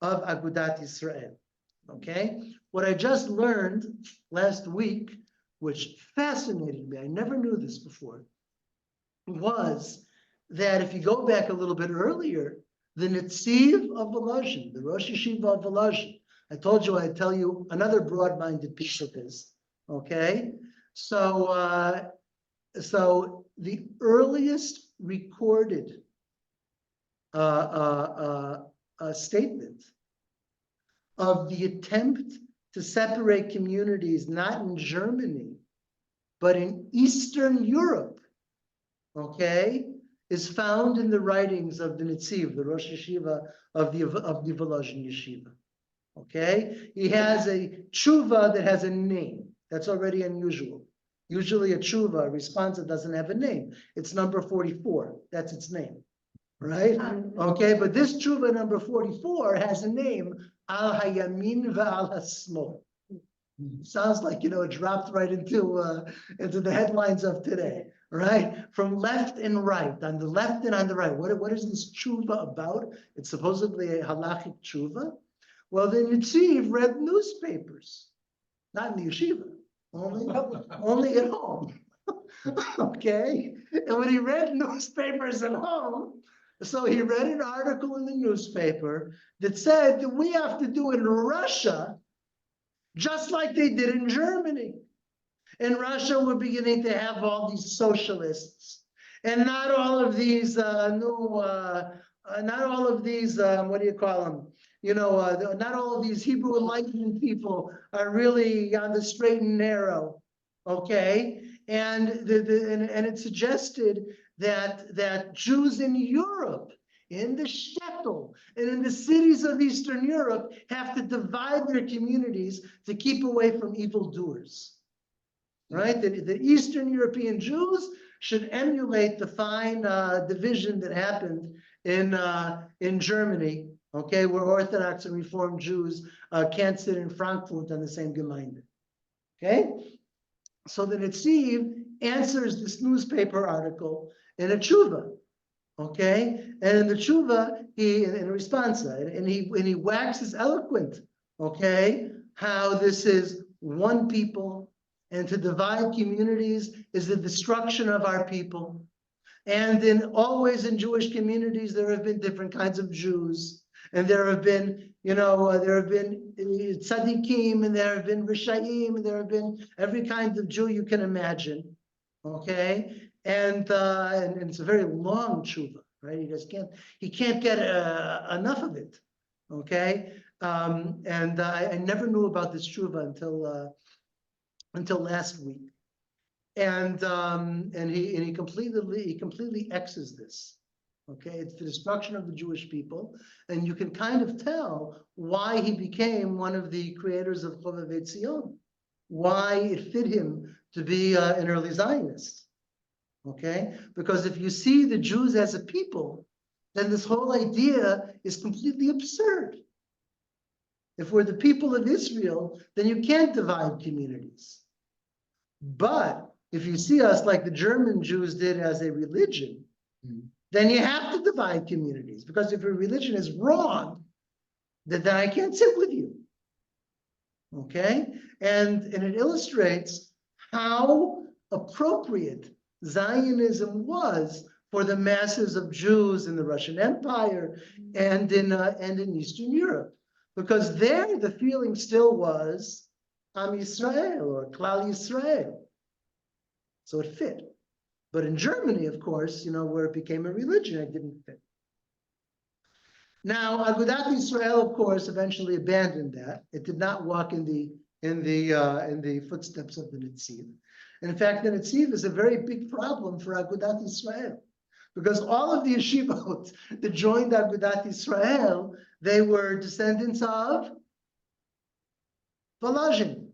Agudat Yisrael. Okay? What I just learned last week, which fascinated me, I never knew this before, was that if you go back a little bit earlier, the Netziv of Volozhin, the Rosh Yeshiva of Volozhin, I told you I'd tell you another broad-minded piece of this, okay? So, so the earliest recorded statement of the attempt to separate communities, not in Germany, but in Eastern Europe, okay, is found in the writings of the Netziv, the Rosh Yeshiva of the Volozhin Yeshiva. Okay, he has a tshuva that has a name. That's already unusual. Usually a tshuva, a response that doesn't have a name. It's number 44. That's its name, right? Okay, but this tshuva number 44 has a name, Al Hayamin Va'al Hasmol. Sounds like, it dropped right into the headlines of today, right? From left and right, on the left and on the right. What is this tshuva about? It's supposedly a halachic tshuva. Well, the Netziv read newspapers, not in the yeshiva, only at home. Okay, and when he read newspapers at home, so he read an article in the newspaper that said that we have to do it in Russia just like they did in Germany. In Russia, we're beginning to have all these socialists And not all of these not all of these, what do you call them? Not all of these Hebrew Enlightenment people are really on the straight and narrow, okay? And and it suggested that Jews in Europe, in the shtetl, and in the cities of Eastern Europe have to divide their communities to keep away from evildoers, right? The Eastern European Jews should emulate the fine division that happened in Germany, okay, where Orthodox and Reformed Jews can't sit in Frankfurt on the same Gemeinde, okay? So the Netziv answers this newspaper article in a tshuva, okay? And in the tshuva, in a response, and he waxes eloquent, okay, how this is one people, and to divide communities is the destruction of our people. And always in Jewish communities, there have been different kinds of Jews. And there have been, tzaddikim, and there have been rishayim, and there have been every kind of Jew you can imagine. Okay? And it's a very long tshuva, right? He can't get enough of it. Okay? I never knew about this tshuva until last week. And he completely X's this. Okay, it's the destruction of the Jewish people, and you can kind of tell why he became one of the creators of Chovevei Tzion, why it fit him to be an early Zionist. Okay, because if you see the Jews as a people, then this whole idea is completely absurd. If we're the people of Israel, then you can't divide communities. But if you see us like the German Jews did as a religion, then you have to divide communities, because if your religion is wrong, then I can't sit with you. Okay? And it illustrates how appropriate Zionism was for the masses of Jews in the Russian Empire and in Eastern Europe. Because there the feeling still was Am Yisrael or Klal Yisrael. So it fit. But in Germany, of course, where it became a religion, it didn't fit. Now, Agudat Yisrael, of course, eventually abandoned that. It did not walk in the footsteps of the Netziv. And in fact, the Netziv is a very big problem for Agudat Yisrael, because all of the yeshivot that joined Agudat Yisrael, they were descendants of Volozhin.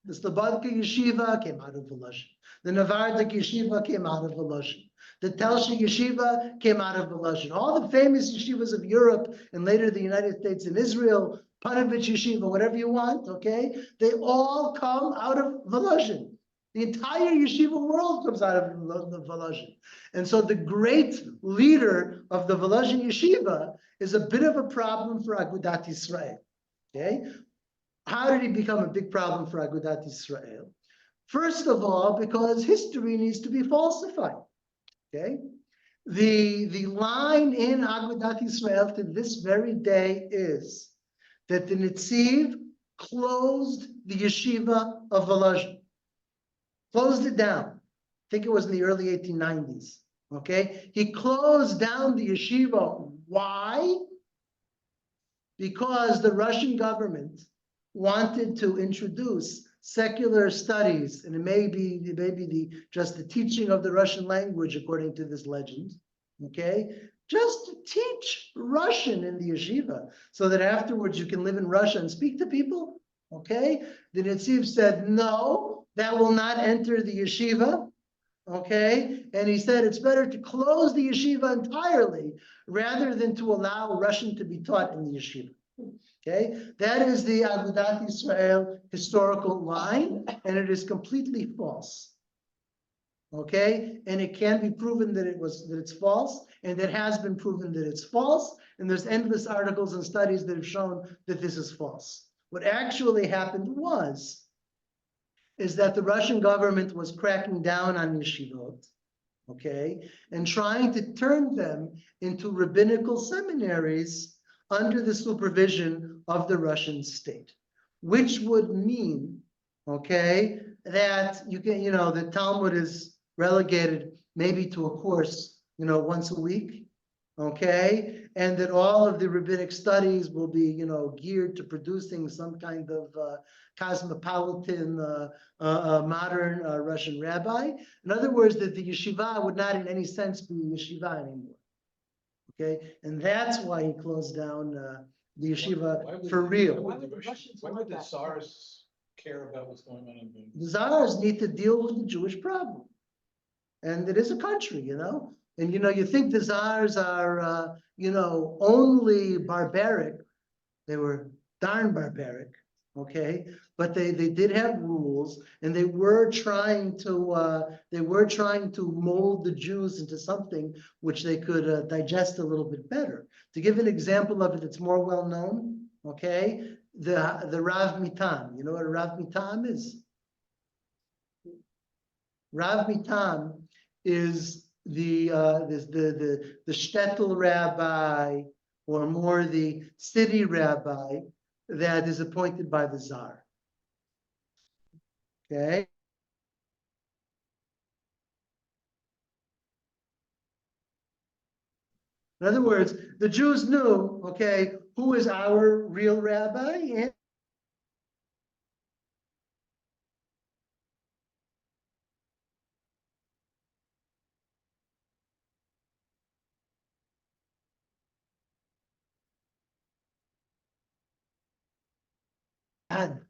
The Slobodka Yeshiva came out of Volozhin. The Navardik Yeshiva came out of Volozhin. The Telsha Yeshiva came out of Volozhin. All the famous yeshivas of Europe and later the United States and Israel, Panovich Yeshiva, whatever you want, okay? They all come out of Volozhin. The entire yeshiva world comes out of Volozhin. And so the great leader of the Volozhin Yeshiva is a bit of a problem for Agudat Yisrael, okay? How did he become a big problem for Agudat Yisrael? First of all, because history needs to be falsified. Okay, the line in Agudat Yisrael to this very day is that the Netziv closed the yeshiva of Volozhin, closed it down. I think it was in the early 1890s. Okay, he closed down the yeshiva. Why? Because the Russian government wanted to introduce secular studies, and it may be just the teaching of the Russian language, according to this legend, okay? Just to teach Russian in the yeshiva, so that afterwards you can live in Russia and speak to people, okay? The Netziv said, no, that will not enter the yeshiva, okay? And he said it's better to close the yeshiva entirely rather than to allow Russian to be taught in the yeshiva. Okay, that is the Agudat Yisrael historical line, and it is completely false. Okay, and it can be proven that it's false, and it has been proven that it's false, and there's endless articles and studies that have shown that this is false. What actually happened is that the Russian government was cracking down on yeshivot, okay, and trying to turn them into rabbinical seminaries under the supervision of the Russian state, which would mean, okay, that the Talmud is relegated maybe to a course, once a week. Okay, and that all of the rabbinic studies will be, geared to producing some kind of cosmopolitan, modern Russian rabbi. In other words, that the yeshiva would not in any sense be a yeshiva anymore. Okay, and that's why he closed down the yeshiva for real. Why would the Tsars care about what's going on in the? The Tsars need to deal with the Jewish problem. And it is a country, and you think the Tsars are, only barbaric. They were darn barbaric, okay? But they did have rules, and they were trying to mold the Jews into something which they could digest a little bit better. To give an example of it that's more well known, okay? The Rav Mitam. You know what a Rav Mitam is? Rav Mitam is the shtetl rabbi, or more the city rabbi that is appointed by the Tsar. Okay. In other words, the Jews knew, okay, who is our real rabbi? And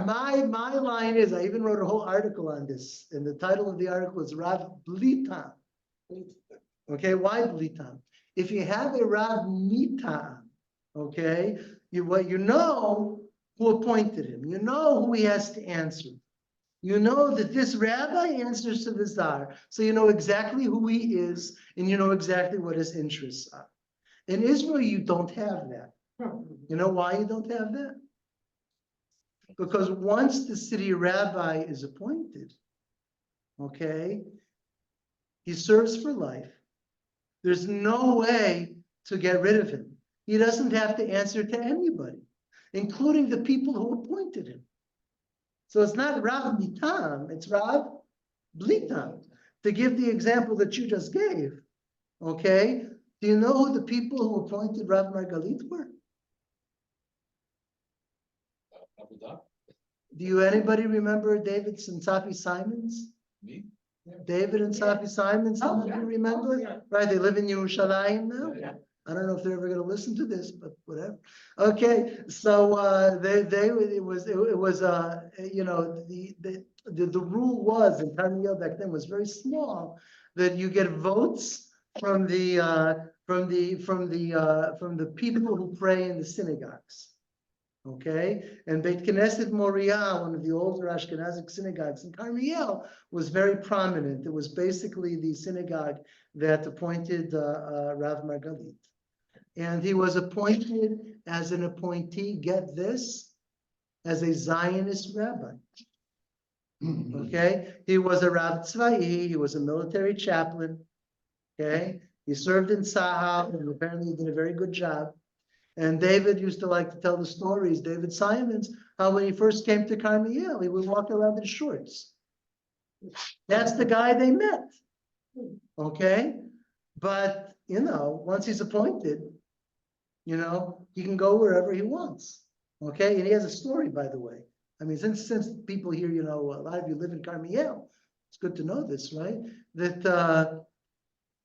my line is, I even wrote a whole article on this, and the title of the article is Rav Blitam. Okay, why Blitam? If you have a Rav Mitam, okay, you know who appointed him. You know who he has to answer. You know that this rabbi answers to the Tsar, so you know exactly who he is, and you know exactly what his interests are. In Israel, you don't have that. You know why you don't have that? Because once the city rabbi is appointed, okay, he serves for life. There's no way to get rid of him. He doesn't have to answer to anybody, including the people who appointed him. So it's not Rav Mitam, it's Rav Blitam. To give the example that you just gave, okay, do you know who the people who appointed Rav Margalit were? Do anybody remember David and Safi Simons? Me? Yeah. David and Safi Simons, some of you remember? yeah. Right, they live in Yerushalayim now. Yeah. I don't know if they're ever going to listen to this, but whatever. Okay, so the rule was, and Karmiel back then was very small, that you get votes from the people who pray in the synagogues. Okay, and Beit Knesset Moriah, one of the older Ashkenazic synagogues in Karmiel, was very prominent. It was basically the synagogue that appointed Rav Margalit. And he was appointed as an appointee, get this, as a Zionist rabbi. Okay, he was a Rav Tzvai, he was a military chaplain. Okay, he served in Sahab, and apparently he did a very good job. And David used to like to tell the stories, David Simons, how when he first came to Karmiel, he would walk around in shorts. That's the guy they met. Okay, but once he's appointed, he can go wherever he wants. Okay, and he has a story, by the way. I mean, since people here, a lot of you live in Karmiel, it's good to know this, right? That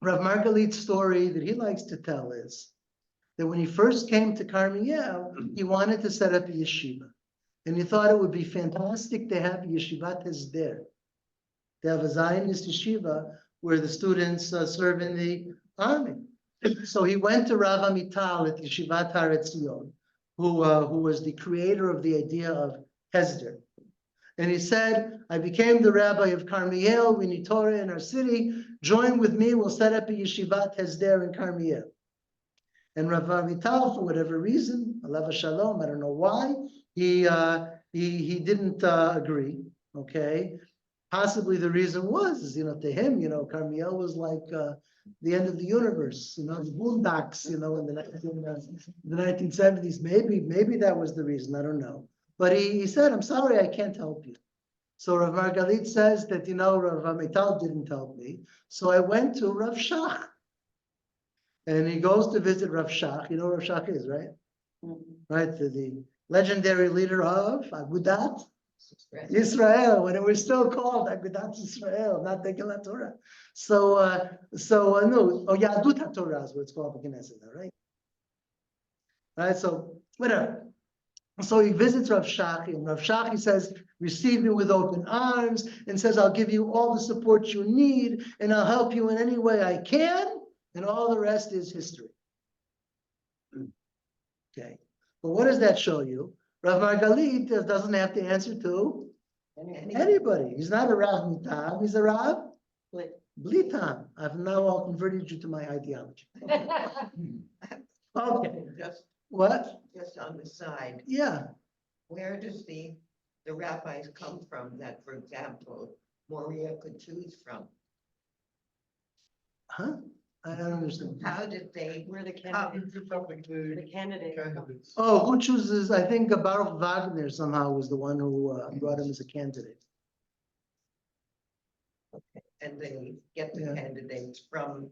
Rav Margalit's story that he likes to tell is that when he first came to Karmiel, he wanted to set up a yeshiva. And he thought it would be fantastic to have a yeshivat hesder, to have a Zionist yeshiva where the students serve in the army. So he went to Rav Amital at Yeshivat Har Etzion, who was the creator of the idea of hesder. And he said, I became the rabbi of Karmiel, we need Torah in our city, join with me, we'll set up a yeshivat hesder in Karmiel. And Rav Amital, for whatever reason, alav shalom, I don't know why, he didn't agree. Okay, possibly the reason was, to him, Karmiel was like the end of the universe. The boondocks, in the 1970s. Maybe that was the reason. I don't know. But he said, "I'm sorry, I can't help you." So Rav Margalit says that, Rav Amital didn't help me. So I went to Rav Shach. And he goes to visit Rav Shach. You know who Rav Shach is, right? Right, the legendary leader of Agudat Israel, when it was still called Agudat Israel, not the Gilat Torah. Yadut HaTorah is what it's called in Knesset, right? Right, so whatever. So he visits Rav Shachi, and Rav Shachi says, receive me with open arms, and says, I'll give you all the support you need, and I'll help you in any way I can, and all the rest is history. Okay, but what does that show you? Rav Margalit doesn't have to answer to anybody. He's not a Rav Mitam, he's a Rav Blitam. I've now all converted you to my ideology. Okay, Just, what? just on the side, Yeah. where does the rabbis come from that, for example, Moria could choose from? Huh? I don't understand. How did they? We're the Ah, candidates. The candidate. Candidates. Oh, who chooses? I think Baruch Wagner somehow was the one who brought him as a candidate. And they get the Yeah. candidates from,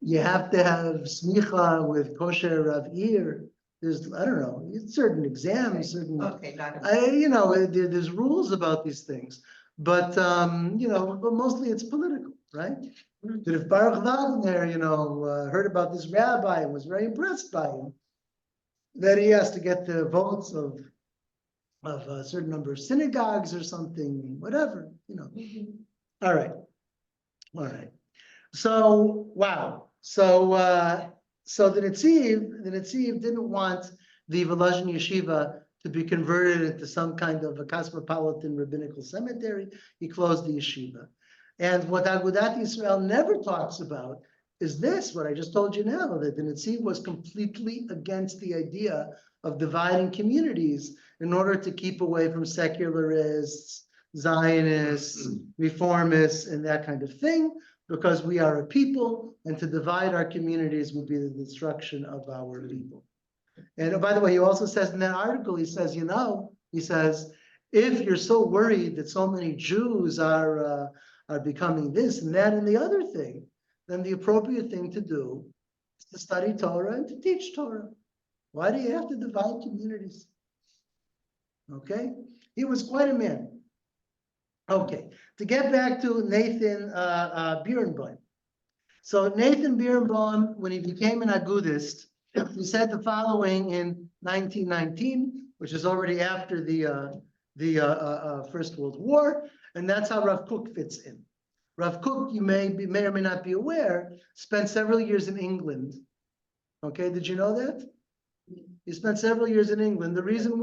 You have to have smicha with kosher Rav Ir. There's, I don't know, certain exams, certain. okay, not. There's rules about these things, but but mostly it's political, right? But if Baruch Wagner, heard about this rabbi and was very impressed by him, then he has to get the votes of a certain number of synagogues or something, whatever, All right. All right. So, wow. So the Netziv didn't want the Volozhin Yeshiva to be converted into some kind of a cosmopolitan rabbinical cemetery. He closed the yeshiva. And what Agudat Yisrael never talks about is this, what I just told you now, that the Netziv was completely against the idea of dividing communities in order to keep away from secularists, Zionists, reformists, and that kind of thing, because we are a people, and to divide our communities would be the destruction of our people. And by the way, he also says in that article, he says, if you're so worried that so many Jews are becoming this and that and the other thing, then the appropriate thing to do is to study Torah and to teach Torah. Why do you have to divide communities? Okay, he was quite a man. Okay, to get back to Nathan Birnbaum. So Nathan Birnbaum, when he became an Agudist, he said the following in 1919, which is already after the First World War, and that's how Rav Kook fits in. Rav Kook, you may or may not be aware, spent several years in England. Okay, did you know that? He spent several years in England. The reason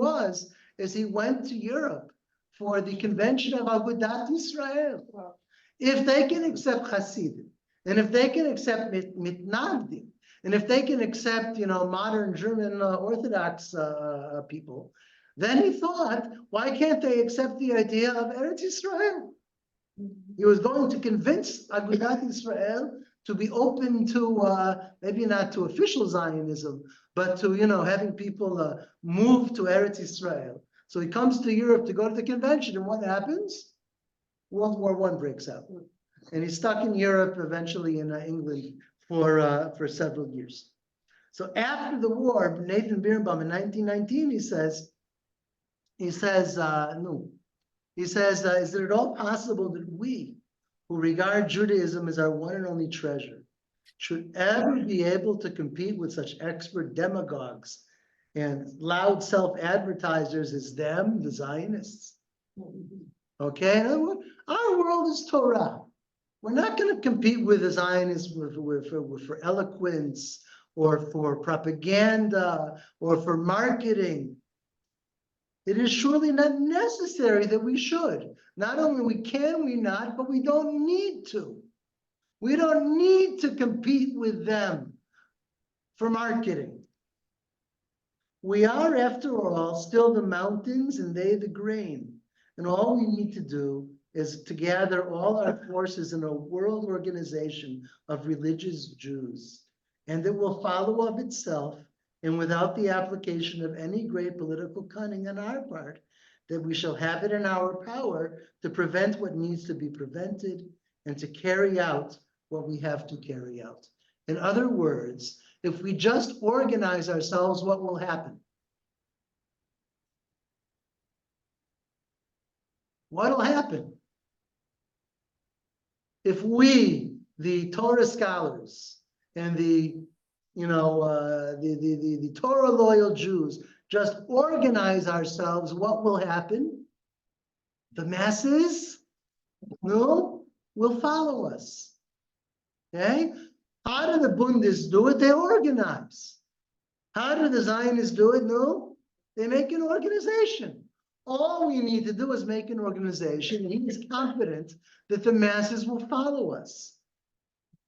is he went to Europe for the convention of Agudat Israel. Wow. If they can accept Hasidim, and if they can accept Mitnagdim, and if they can accept, modern German Orthodox people, then he thought, why can't they accept the idea of Eretz Israel? He was going to convince Agudat Israel to be open to, maybe not to official Zionism, but to, having people move to Eretz Israel. So he comes to Europe to go to the convention, and what happens? World War I breaks out. And he's stuck in Europe, eventually in England for several years. So after the war, Nathan Birnbaum in 1919, he says, is it at all possible that we, who regard Judaism as our one and only treasure, should ever be able to compete with such expert demagogues and loud self-advertisers as them, the Zionists? Okay, in other words, our world is Torah. We're not going to compete with the Zionists for eloquence or for propaganda or for marketing. It is surely not necessary that we should. Not only can we not, but we don't need to. We don't need to compete with them for marketing. We are, after all, still the mountains and they the grain. And all we need to do is to gather all our forces in a world organization of religious Jews. And it will follow of itself, and without the application of any great political cunning on our part, that we shall have it in our power to prevent what needs to be prevented and to carry out what we have to carry out. In other words, if we just organize ourselves, what will happen? What'll happen? If we, the Torah scholars and the Torah loyal Jews, just organize ourselves, what will happen? The masses, no, will follow us. Okay? How do the Bundes do it? They organize. How do the Zionists do it? No, they make an organization. All we need to do is make an organization, and he is confident that the masses will follow us.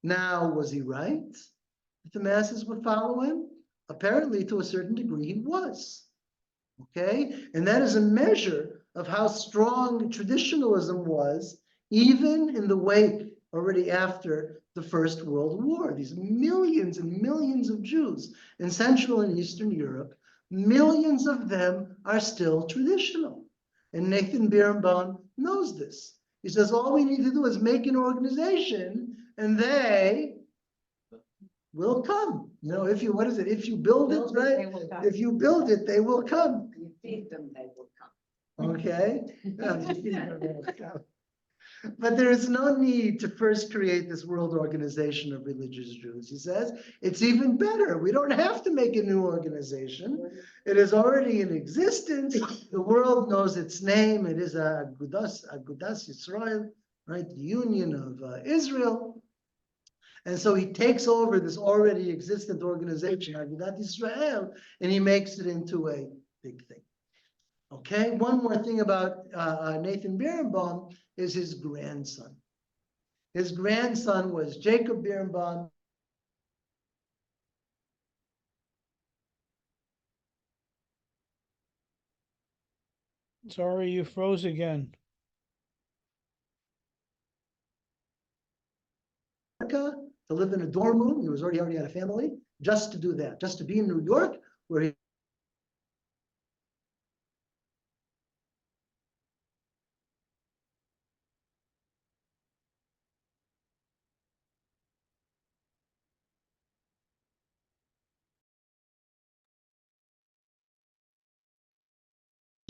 Now, was he right that the masses would follow him? Apparently, to a certain degree, he was. Okay? And that is a measure of how strong traditionalism was, even in the wake, already after the First World War. These millions and millions of Jews in Central and Eastern Europe, millions of them are still traditional. And Nathan Birnbaum knows this. He says, all we need to do is make an organization and they will come. You know, if you, what is it? If you build it, right? If you build it, they will come. You feed them, they will come. Okay? But there is no need to first create this world organization of religious Jews. He says, it's even better. We don't have to make a new organization. It is already in existence. The world knows its name. It is Agudas Yisrael, right? The Union of Israel. And so he takes over this already existent organization, Agudat Yisrael, and he makes it into a big thing. Okay, one more thing about Nathan Birnbaum is his grandson. His grandson was Jacob Birnbaum. Sorry, you froze again. To live in a dorm room. He was already had a family, just to do that, just to be in New York, where he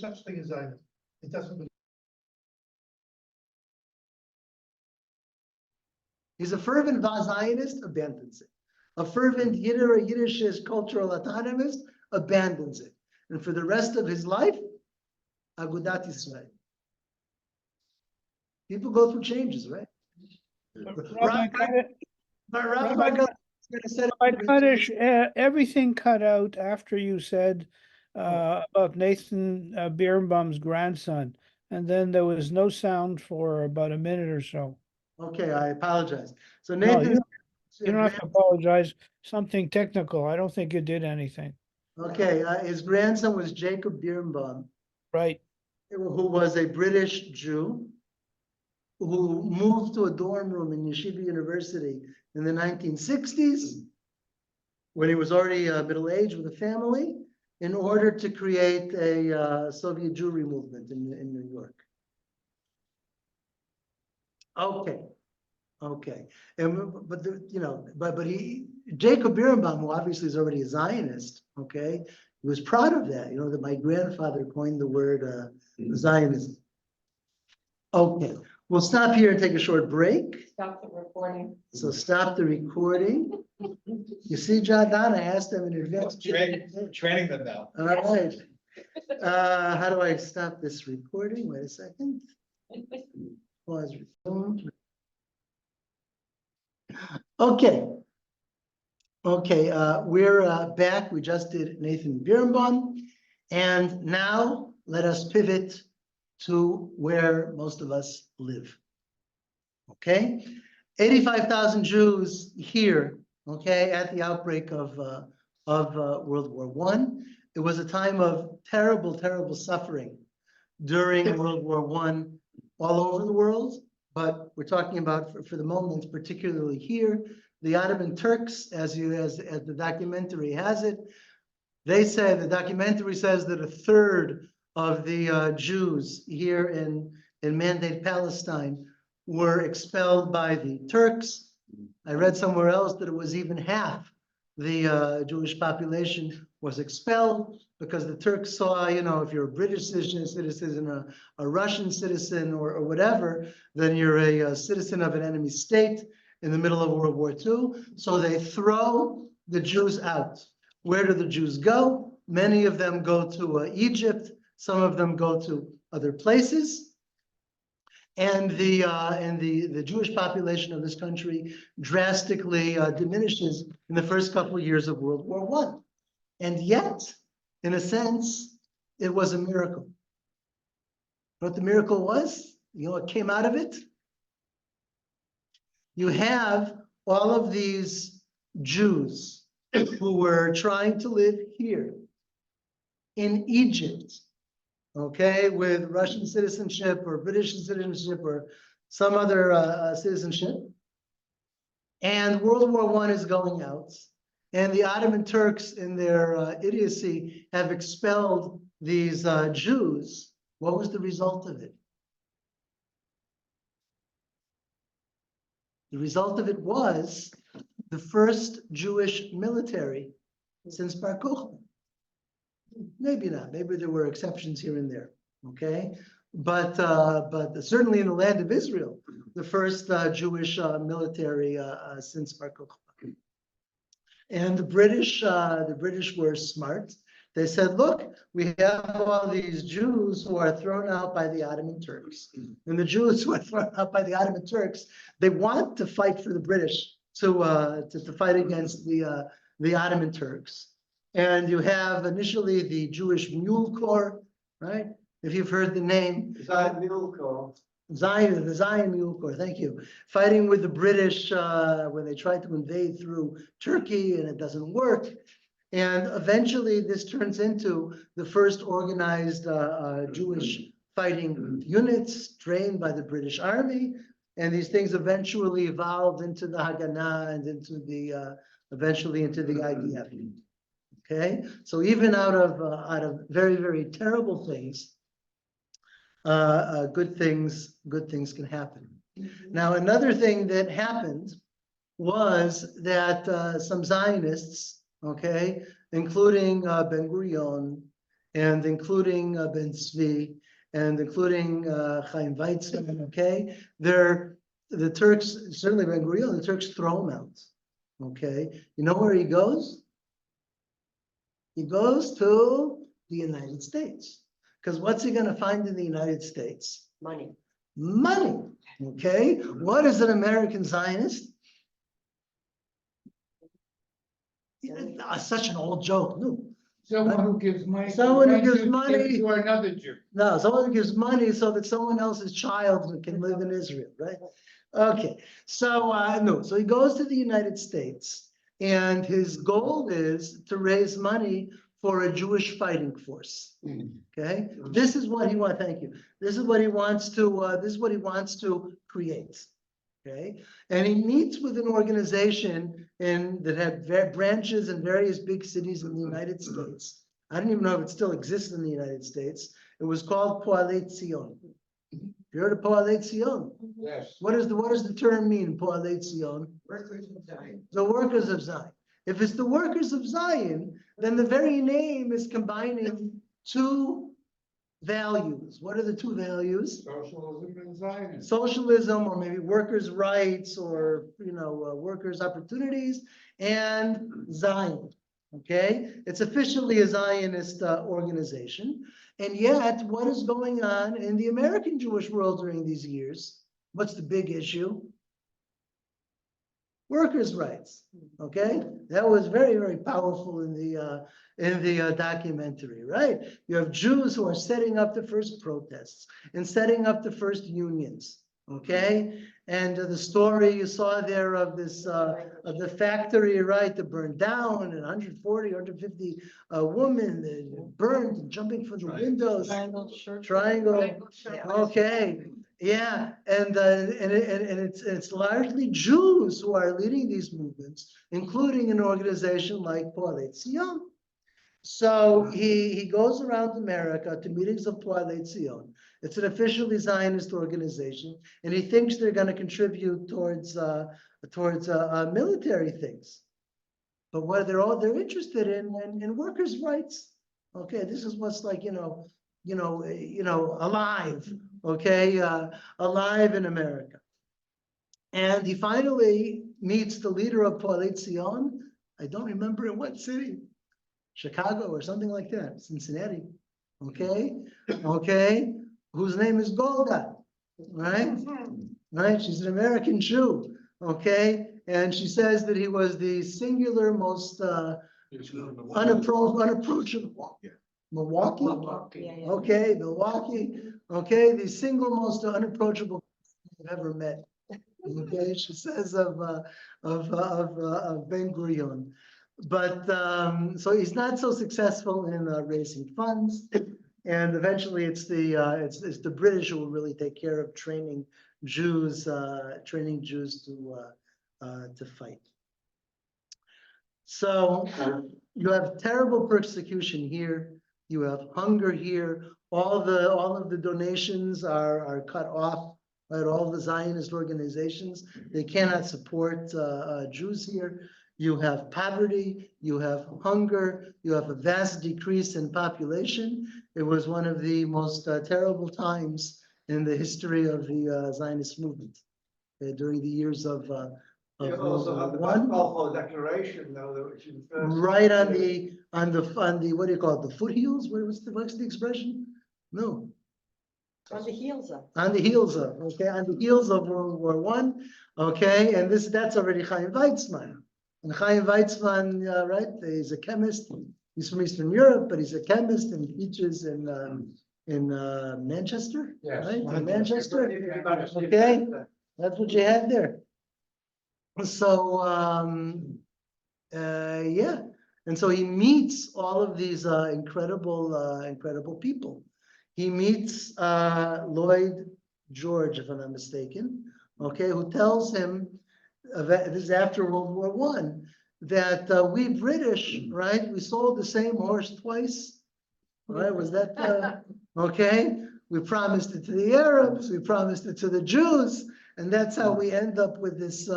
Such thing as Zionist. It doesn't. he's a fervent Zionist, abandons it. A fervent Yiddishist cultural autonomist abandons it. And for the rest of his life, Agudat Yisrael. People go through changes, right? Rabbi Kadish, everything cut out after you said about Nathan Birnbaum's grandson, and then there was no sound for about a minute or so. Okay, I apologize. So No, Nathan. you don't have to apologize. Something technical. I don't think you did anything. Okay, his grandson was Jacob Birnbaum, Right. who was a British Jew who moved to a dorm room in Yeshiva University in the 1960s, when he was already middle-aged with a family, in order to create a Soviet Jewry movement in New York. Okay. Okay, but Jacob Birnbaum, who obviously is already a Zionist, okay, he was proud of that. You know that my grandfather coined the word Zionism. Okay, we'll stop here and take a short break. Stop the recording. So stop the recording. You see, John Don, I asked them in advance. Training them now. All right. How do I stop this recording? Wait a second. Pause. Resume. Okay. Okay, we're back. We just did Nathan Birnbaum. And now let us pivot to where most of us live. Okay, 85,000 Jews here, okay, at the outbreak of World War I. It was a time of terrible, terrible suffering during World War I all over the world. But we're talking about, for the moment, particularly here, the Ottoman Turks, as the documentary has it. They say, the documentary says that a third of the Jews here in Mandate Palestine were expelled by the Turks. I read somewhere else that it was even half the Jewish population was expelled because the Turks saw, you know, if you're a British citizen, a Russian citizen, or whatever, then you're a citizen of an enemy state in the middle of World War II. So they throw the Jews out. Where do the Jews go? Many of them go to Egypt. Some of them go to other places. And the Jewish population of this country drastically diminishes in the first couple of years of World War I. And yet, in a sense, it was a miracle. What the miracle was, you know what came out of it? You have all of these Jews who were trying to live here in Egypt, okay, with Russian citizenship or British citizenship or some other citizenship. And World War I is going out. And the Ottoman Turks, in their idiocy, have expelled these Jews. What was the result of it? The result of it was the first Jewish military since Bar Kokhba. Maybe not. Maybe there were exceptions here and there. Okay, but certainly in the land of Israel, the first Jewish military since Bar Kokhba. And the British were smart. They said, look, we have all these Jews who are thrown out by the Ottoman Turks. And the Jews who are thrown out by the Ottoman Turks, they want to fight for the British to fight against the Ottoman Turks. And you have initially the Jewish Mule Corps, right? If you've heard the name. Mule Corps. The Zion Mule Corps, thank you. Fighting with the British when they tried to invade through Turkey and it doesn't work. And eventually this turns into the first organized Jewish fighting units trained by the British Army. And these things eventually evolved into the Haganah and into the, eventually into the IDF. Okay, so even out of very, very terrible things, good things can happen. Now, another thing that happened was that some Zionists, okay, including Ben Gurion and including Ben Tzvi and including Chaim Weizmann, okay, the Turks, certainly Ben Gurion, the Turks throw him out. Okay, you know where he goes? He goes to the United States. Because what's he going to find in the United States? Money. Money. Okay. What is an American Zionist? Such an old joke. No. Someone who gives money. Someone who one gives Jew money to another Jew. No, someone who gives money so that someone else's child can live in Israel, right? Okay. So no. So he goes to the United States. And his goal is to raise money for a Jewish fighting force. Okay, this is what he wants. Thank you. This is what he wants to. This is what he wants to create. Okay, and he meets with an organization that had branches in various big cities in the United States. I don't even know if it still exists in the United States. It was called Poalei Tzion. You heard of Poalei Tzion? Yes. What does the term mean? Poalei Tzion. Workers of Zion. The workers of Zion. If it's the workers of Zion, then the very name is combining two values. What are the two values? Socialism and Zionism. Socialism, or maybe workers' rights, or workers' opportunities, and Zion. Okay, it's officially a Zionist organization, and yet what is going on in the American Jewish world during these years? What's the big issue? Workers' rights. Okay, that was very, very powerful in the documentary, right? You have Jews who are setting up the first protests and setting up the first unions. Okay, and the story you saw there of this of the factory, right, that burned down, and 140, 150 women that burned and jumping from the windows. Triangle. Okay. Yeah, and it's largely Jews who are leading these movements, including an organization like Poalei Tzion. So he goes around America to meetings of Poalei Zion. It's an officially Zionist organization, and he thinks they're going to contribute towards military things. But what they're interested in workers' rights. Okay, this is what's like, alive. Okay, alive in America. And he finally meets the leader of Poalei Zion. I don't remember in what city. Chicago or something like that, Cincinnati, okay, whose name is Golda, right? She's an American Jew, okay, and she says that he was the singular most unapproachable. Milwaukee, okay, Milwaukee, okay, the single most unapproachable I've ever met. Okay, she says of Ben Gurion. But so he's not so successful in raising funds, and eventually it's the British who will really take care of training Jews to fight. So you have terrible persecution here. You have hunger here. All of the donations are cut off. Right, all the Zionist organizations, they cannot support Jews here. You have poverty, you have hunger, you have a vast decrease in population. It was one of the most terrible times in the history of the Zionist movement during the years of You also have the Balfour Declaration, though, which is the first. right on the what do you call it? The foothills? What's the expression? No. On the heels of. On the heels of, okay, on the heels of World War I, okay, and that's already Chaim Weizmann. And Chaim Weizmann, right, he's a chemist. He's from Eastern Europe, but he's a chemist and teaches in Manchester, Yes. right? In Manchester, okay, that's what you had there. So, yeah, and so he meets all of these incredible people. He meets Lloyd George, if I'm not mistaken, okay, who tells him, this is after World War I, that we British, right, we sold the same horse twice, right? Was that, okay? We promised it to the Arabs, we promised it to the Jews, and that's how we end up with this,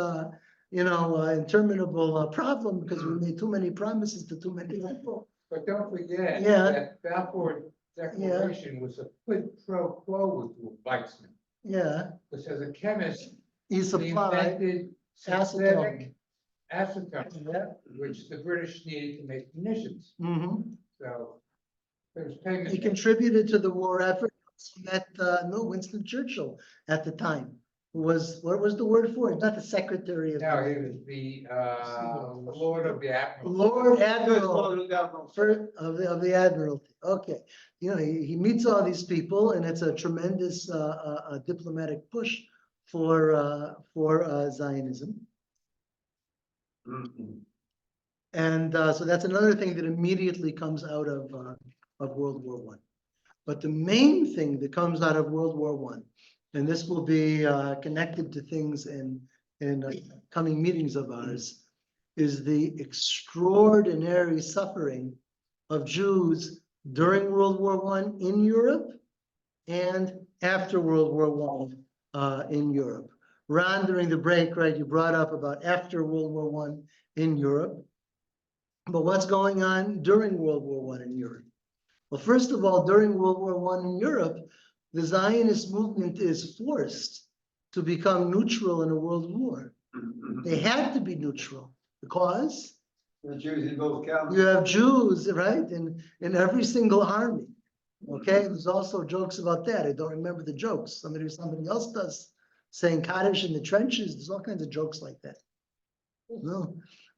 interminable problem, because we made too many promises to too many people. But don't forget Yeah. that Balfour Declaration was a quid pro quo with Weizmann. Yeah, Because as a chemist, he he supplied, invented synthetic acetone, which the British needed to make munitions. So there's payment. he contributed to the war effort. He met Winston Churchill at the time, who was, what was the word for it? Not the Secretary of the No, he Navy. was the Lord of the Admiral. Lord Admiral of the Admiralty. Okay, he meets all these people, and it's a tremendous diplomatic push for Zionism. And so that's another thing that immediately comes out of World War I. But the main thing that comes out of World War I, and this will be connected to things in coming meetings of ours, is the extraordinary suffering of Jews during World War I in Europe and after World War I in Europe. Ron, during the break, right, you brought up about after World War I in Europe. But what's going on during World War I in Europe? Well, first of all, during World War I in Europe, the Zionist movement is forced to become neutral in a world war. They had to be neutral because The Jews in both camps. you have Jews, right, in every single army. Okay, there's also jokes about that. I don't remember the jokes. Somebody else does, saying Kadish in the trenches. There's all kinds of jokes like that. No.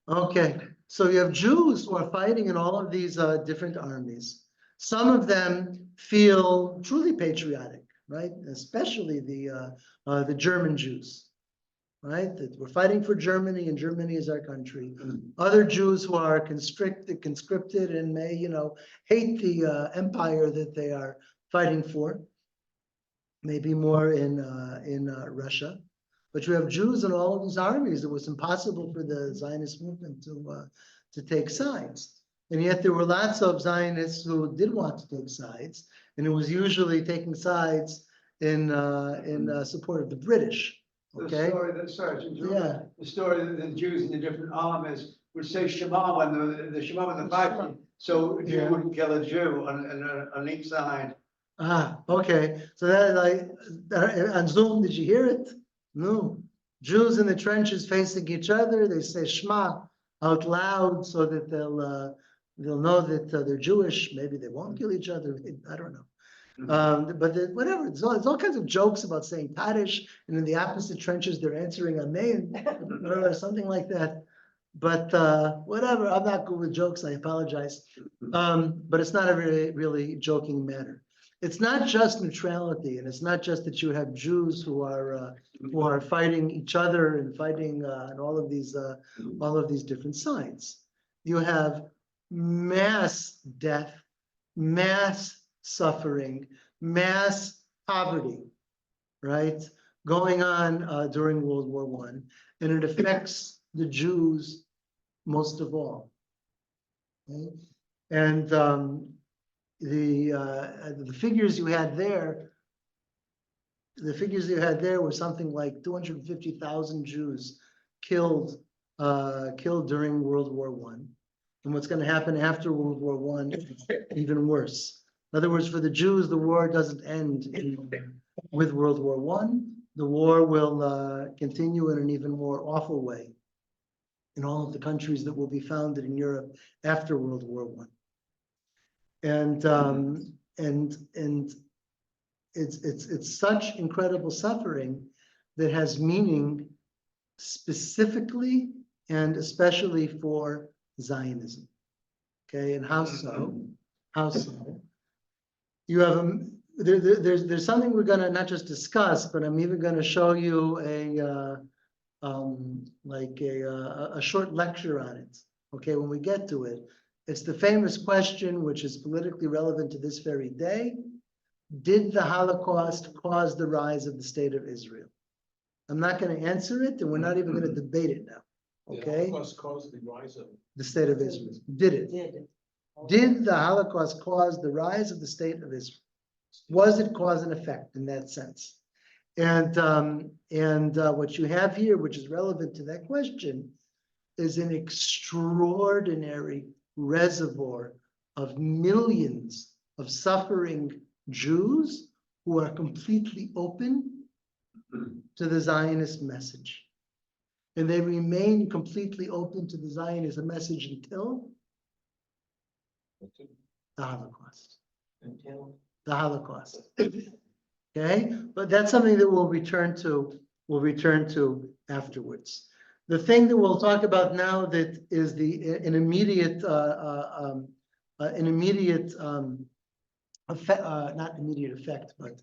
Okay, so you have Jews who are fighting in all of these different armies. Some of them feel truly patriotic, right? Especially the German Jews, right? That we're fighting for Germany, and Germany is our country. Other Jews who are conscripted and may, hate the empire that they are fighting for. Maybe more in Russia. But you have Jews in all of these armies. It was impossible for the Zionist movement to take sides. And yet there were lots of Zionists who did want to take sides, and it was usually taking sides in support of the British. Okay. Yeah. The story that the Jews in the different armies would say Shema when the Shema when the fighting, so a Jew Yeah. wouldn't kill a Jew on each side. Ah, okay. So that on Zoom, did you hear it? No. Jews in the trenches facing each other, they say Shema out loud so that they'll know that they're Jewish. Maybe they won't kill each other. I don't know. Whatever. There's all kinds of jokes about saying Kadish, and in the opposite trenches they're answering Amen, or something like that. But whatever. I'm not good with jokes. I apologize. But it's not a really joking matter. It's not just neutrality, and it's not just that you have Jews who are fighting each other and fighting on all of these different sides. You have mass death, mass suffering, mass poverty, right, going on during World War I, and it affects the Jews most of all. Okay? And the figures you had there, were something like 250,000 Jews killed during World War I. And what's going to happen after World War I, even worse. In other words, for the Jews, the war doesn't end with World War I. The war will continue in an even more awful way in all of the countries that will be founded in Europe after World War I. And it's such incredible suffering that has meaning specifically and especially for Zionism. Okay, and how so? How so? You have there's something we're gonna not just discuss, but I'm even gonna show you a short lecture on it. Okay, when we get to it. It's the famous question, which is politically relevant to this very day. Did the Holocaust cause the rise of the state of Israel? I'm not going to answer it, and we're not even going to debate it now. Okay? The Holocaust caused the rise of the state of Israel. Did it? Did the Holocaust cause the rise of the state of Israel? Was it cause and effect in that sense? And what you have here, which is relevant to that question, is an extraordinary reservoir of millions of suffering Jews who are completely open to the Zionist message. And they remain completely open to the Zionist message until the Holocaust. The Holocaust. Okay, but that's something that we'll return to afterwards. The thing that we'll talk about now that is an immediate effect, not immediate effect, but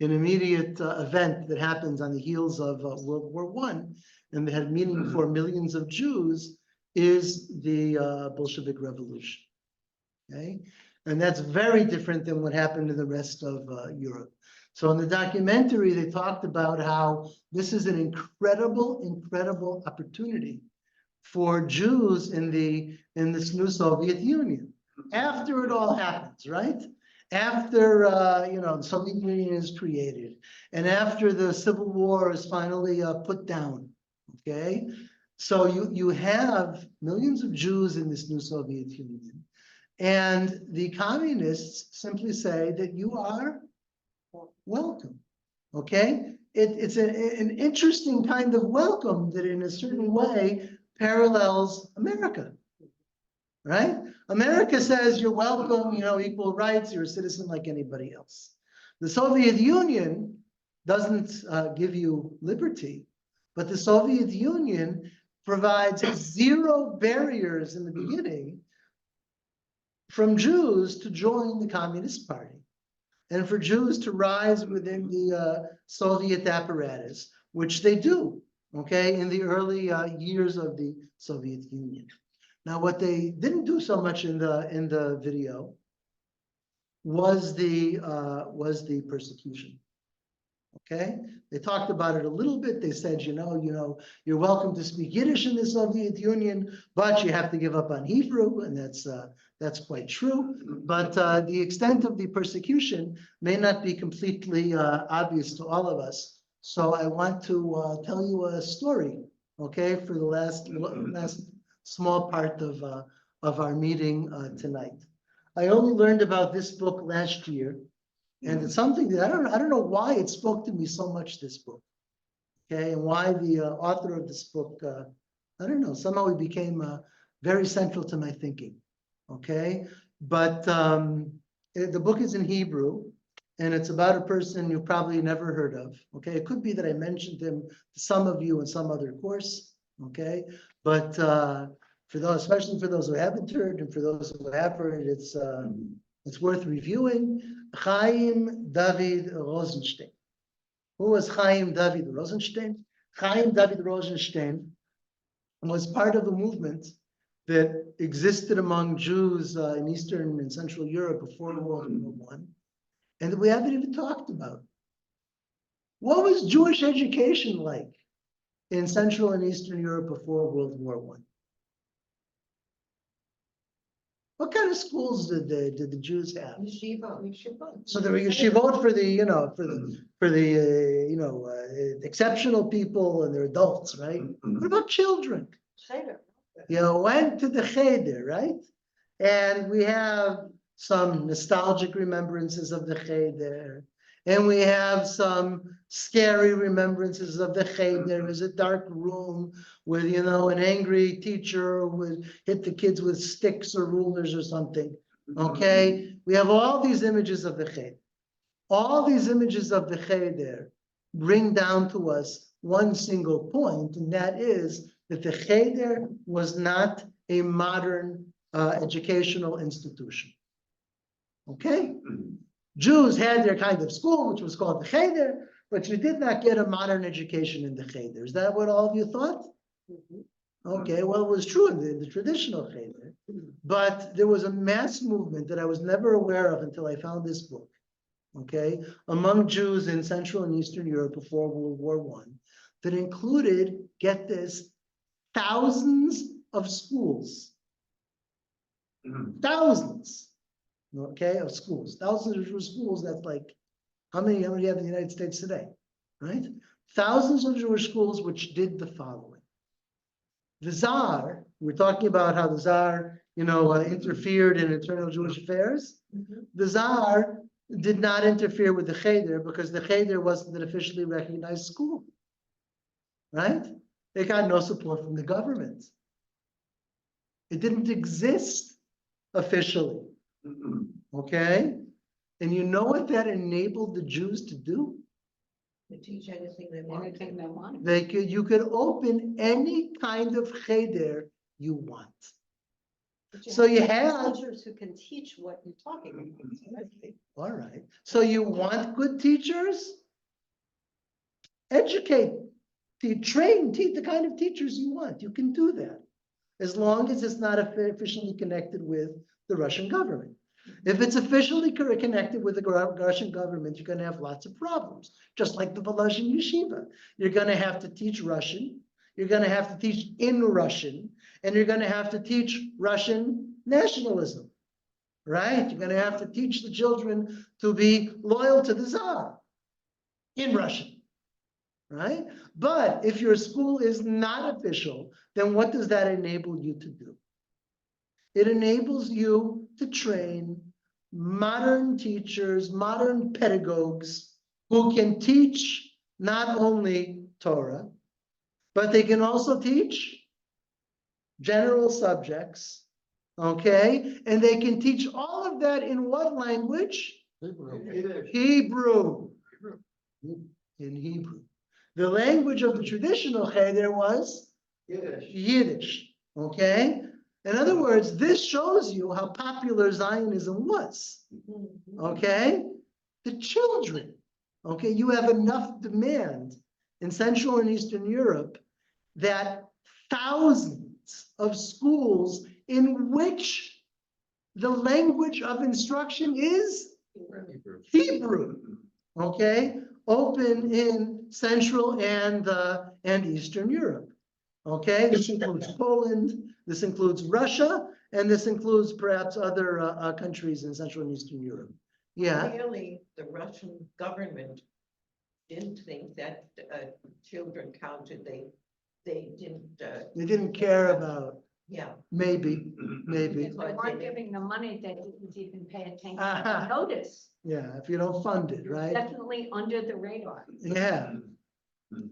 an immediate event that happens on the heels of World War I, and that had meaning for millions of Jews, is the Bolshevik Revolution. Okay, and that's very different than what happened in the rest of Europe. So in the documentary, they talked about how this is an incredible opportunity for Jews in this new Soviet Union. After it all happens, right? After the Soviet Union is created, and after the Civil War is finally put down. Okay, so you have millions of Jews in this new Soviet Union, and the communists simply say that you are welcome. Okay, it's an interesting kind of welcome that in a certain way parallels America, right? America says you're welcome, equal rights, you're a citizen like anybody else. The Soviet Union doesn't give you liberty, but the Soviet Union provides zero barriers in the beginning from Jews to join the Communist Party, and for Jews to rise within the Soviet apparatus, which they do, okay, in the early years of the Soviet Union. Now, what they didn't do so much in the video was the persecution. Okay, they talked about it a little bit. They said, you're welcome to speak Yiddish in the Soviet Union, but you have to give up on Hebrew, and that's quite true. But the extent of the persecution may not be completely obvious to all of us. So I want to tell you a story, okay, for the last small part of our meeting tonight. I only learned about this book last year. And it's something that I don't know why it spoke to me so much, this book. Okay, and why the author of this book, I don't know, somehow it became very central to my thinking. Okay, but the book is in Hebrew, and it's about a person you've probably never heard of. Okay, it could be that I mentioned him to some of you in some other course. Okay, but for those, especially for those who haven't heard, and for those who have heard, it's worth reviewing. Chaim David Rosenstein. Who was Chaim David Rosenstein? Chaim David Rosenstein was part of a movement that existed among Jews in Eastern and Central Europe before World War I, and that we haven't even talked about. What was Jewish education like in Central and Eastern Europe before World War I? What kind of schools did the Jews have? Yeshiva. So there were yeshivot for the, exceptional people and their adults, right? What about children? You went to the cheder, right? And we have some nostalgic remembrances of the cheder. And we have some scary remembrances of the cheder. There was a dark room with, an angry teacher would hit the kids with sticks or rulers or something. Okay, we have all these images of the cheder. All these images of the cheder bring down to us one single point, and that is that the cheder was not a modern educational institution. Okay? Jews had their kind of school, which was called the cheder, but you did not get a modern education in the cheder. Is that what all of you thought? Okay, well, it was true in the traditional cheder, but there was a mass movement that I was never aware of until I found this book, okay, among Jews in Central and Eastern Europe before World War I, that included, get this, thousands of schools. Thousands. Okay, of schools, thousands of schools. That's like how many do you have in the United States today, right? Thousands of Jewish schools which did the following. The Tsar, we're talking about how the Tsar, interfered in internal Jewish affairs. The Tsar did not interfere with the cheder because the cheder wasn't an officially recognized school, right? They got no support from the government. It didn't exist officially. Okay, and you know what that enabled the Jews to do? To teach anything they want. You could open any kind of cheder you want. So you have teachers who can teach what you're talking about. All right. So you want good teachers? Educate, train the kind of teachers you want. You can do that, as long as it's not officially connected with the Russian government. If it's officially connected with the Russian government, you're going to have lots of problems, just like the Volozhin Yeshiva. You're going to have to teach Russian, you're going to have to teach in Russian, and you're going to have to teach Russian nationalism, right? You're going to have to teach the children to be loyal to the Tsar in Russian, right? But if your school is not official, then what does that enable you to do? It enables you to train modern teachers, modern pedagogues who can teach not only Torah, but they can also teach general subjects, okay? And they can teach all of that in what language? Hebrew. In Hebrew. The language of the traditional cheder was Yiddish, okay? In other words, this shows you how popular Zionism was, okay? The children, okay? You have enough demand in Central and Eastern Europe that thousands of schools in which the language of instruction is Hebrew, okay, open in Central and Eastern Europe. Okay, this includes Poland, this includes Russia, and this includes perhaps other countries in Central and Eastern Europe. Yeah, Really, the Russian government didn't think that children counted. They didn't, they didn't care about, yeah. maybe. If they weren't giving the money, they didn't even pay attention Uh-huh. or notice. Yeah, if you don't fund it, right? Definitely under the radar. Yeah.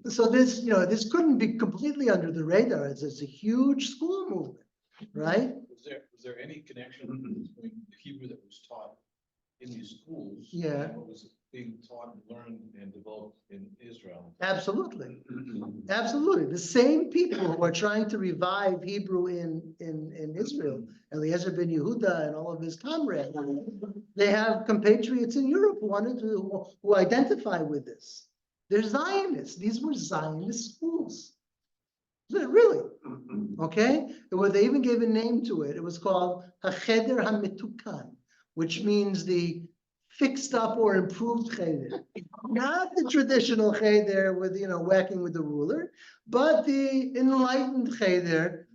So this, this couldn't be completely under the radar. It's a huge school movement, right? Was there any connection between the Hebrew that was taught in these schools? Yeah. And what was being taught, learned, and developed in Israel? Absolutely. Absolutely. The same people who are trying to revive Hebrew in Israel, Eliezer ben Yehuda and all of his comrades, they have compatriots in Europe who identify with this. They're Zionists. These were Zionist schools. Really? Okay? They even gave a name to it. It was called Hakerem HaMetukan, which means the fixed up or improved cheder. Not the traditional cheder with, whacking with the ruler, but the enlightened cheder,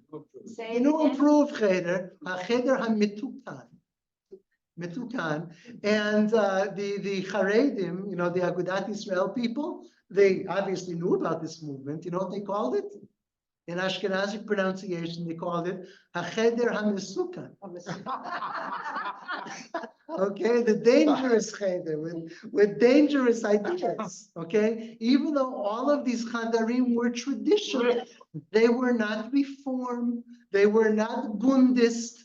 Say the it new again. improved cheder, Hakerem HaMetukan. Metukan, and the Haredim, the Agudat Israel people, they obviously knew about this movement. You know what they called it? In Ashkenazic pronunciation, they called it Hacheder HaMesukan. Okay, the dangerous cheder with dangerous ideas. Okay, even though all of these chadarim were traditional, they were not reform, they were not Bundist.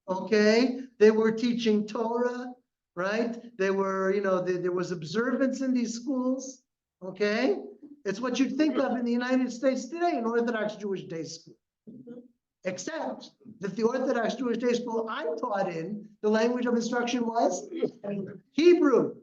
Okay, they were teaching Torah, right? They were, there was observance in these schools. Okay, it's what you'd think of in the United States today, an Orthodox Jewish day school. Except that the Orthodox Jewish day school I taught in, the language of instruction was Hebrew.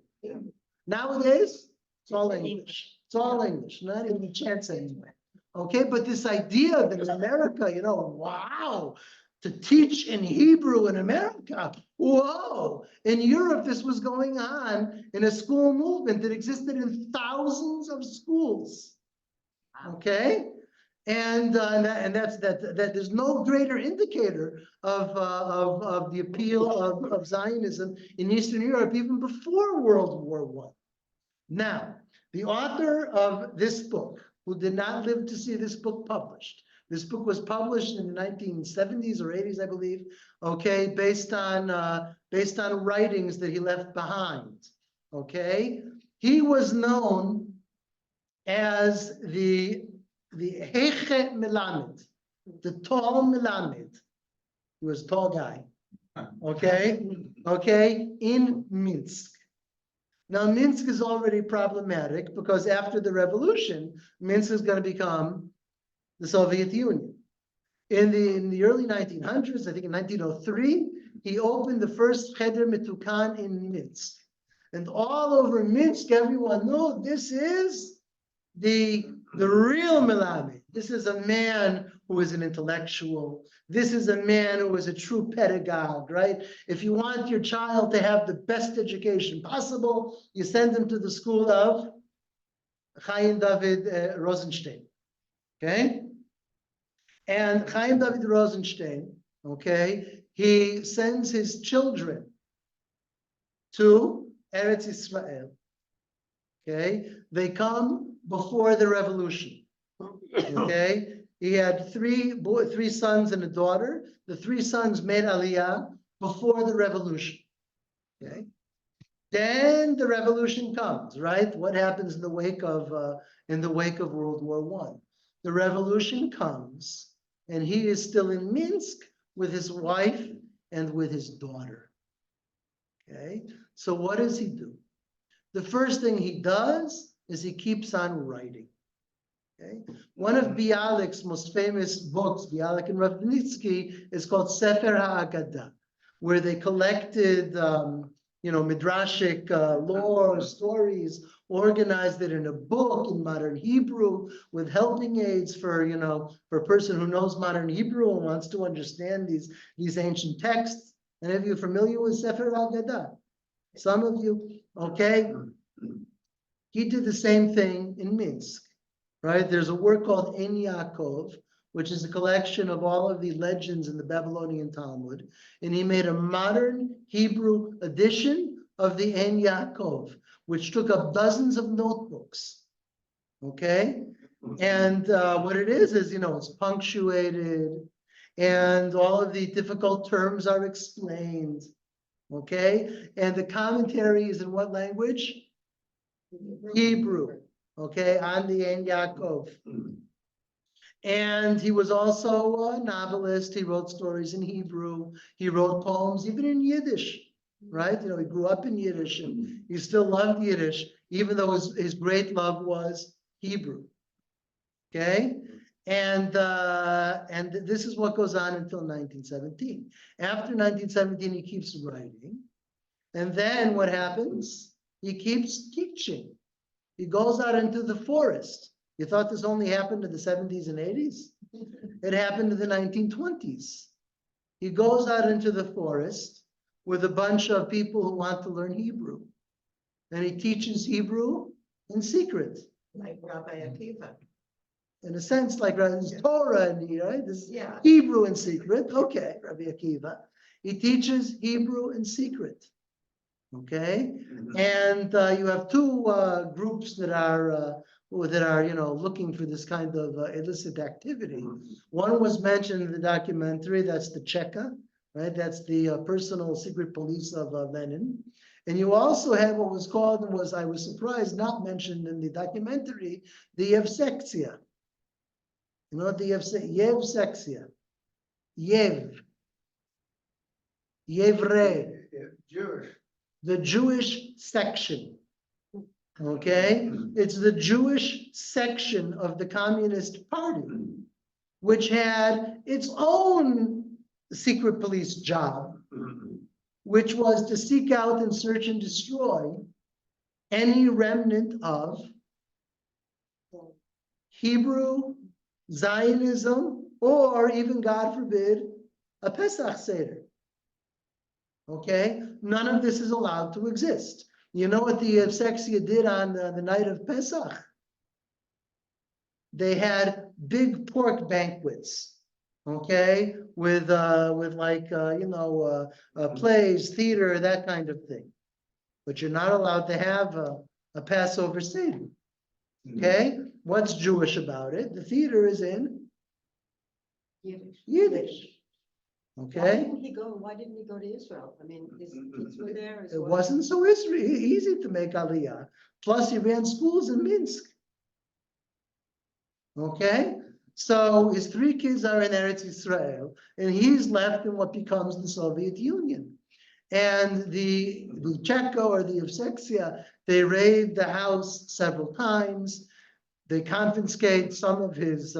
Nowadays, it's all English. It's all English, not even a chance anymore. Okay, but this idea that in America, wow, to teach in Hebrew in America, whoa. In Europe, this was going on in a school movement that existed in thousands of schools. Okay, and that's that there's no greater indicator of the appeal of Zionism in Eastern Europe even before World War I. Now, the author of this book, who did not live to see this book published. This book was published in the 1970s or 80s, I believe. Okay, based on writings that he left behind. Okay, he was known as the Heche Melamed, the tall Melamed. He was a tall guy. Okay, in Minsk. Now, Minsk is already problematic because after the revolution, Minsk is going to become the Soviet Union. In the early 1900s, I think in 1903, he opened the first Cheder Metukan in Minsk. And all over Minsk, everyone knew this is the real Melamed. This is a man who is an intellectual. This is a man who is a true pedagogue, right? If you want your child to have the best education possible, you send him to the school of Chaim David Rosenstein, okay? And Chaim David Rosenstein, okay, he sends his children to Eretz Israel, okay? They come before the revolution, okay? He had three sons and a daughter. The three sons made Aliyah before the revolution, okay? Then the revolution comes, right? What happens in the wake of World War I? The revolution comes, and he is still in Minsk with his wife and with his daughter. Okay, so what does he do? The first thing he does is he keeps on writing. Okay, one of Bialik's most famous books, Bialik and Ravnitsky, is called Sefer HaAgada, where they collected, Midrashic lore, stories, organized it in a book in modern Hebrew with helping aids for a person who knows modern Hebrew and wants to understand these ancient texts. Any of you familiar with Sefer HaAgada? Some of you, okay? he did the same thing in Minsk, right? There's a work called Ein Yaakov, which is a collection of all of the legends in the Babylonian Talmud. And he made a modern Hebrew edition of the Ein Yaakov, which took up dozens of notebooks. Okay? And what it is, it's punctuated and all of the difficult terms are explained. Okay? And the commentary is in what language? Hebrew. Okay? On the Ein Yaakov. And he was also a novelist. He wrote stories in Hebrew. He wrote poems even in Yiddish, right? He grew up in Yiddish and he still loved Yiddish, even though his great love was Hebrew. Okay? And this is what goes on until 1917. After 1917, he keeps writing. And then what happens? He keeps teaching. He goes out into the forest. You thought this only happened in the 70s and 80s? It happened in the 1920s. He goes out into the forest with a bunch of people who want to learn Hebrew. And he teaches Hebrew in secret. Like Rabbi Akiva. In a sense, like there's Torah in here, right? This Yeah. Hebrew in secret. Okay, Rabbi Akiva. He teaches Hebrew in secret. Okay? And you have two groups that are looking for this kind of illicit activity. One was mentioned in the documentary, that's the Cheka, right? That's the personal secret police of Lenin. And you also have what was called, I was surprised, not mentioned in the documentary, the Yevsektia. You know what the Yevsektia? Yevre. Jewish. The Jewish section. Okay, it's the Jewish section of the Communist Party, which had its own secret police job, which was to seek out and search and destroy any remnant of Hebrew, Zionism, or even, God forbid, a Pesach Seder. Okay, none of this is allowed to exist. You know what the Yevsektia did on the night of Pesach? They had big pork banquets, okay, with plays, theater, that kind of thing. But you're not allowed to have a Passover Seder. Okay, what's Jewish about it? The theater is in Yiddish. Okay. Why didn't he go to Israel? I mean, his kids were there as It well. wasn't so easy to make Aliyah. Plus, he ran schools in Minsk. Okay, so his three kids are in Eretz Israel, and he's left in what becomes the Soviet Union. And the Cheka or the Yevsektia, they raid the house several times. They confiscate some of his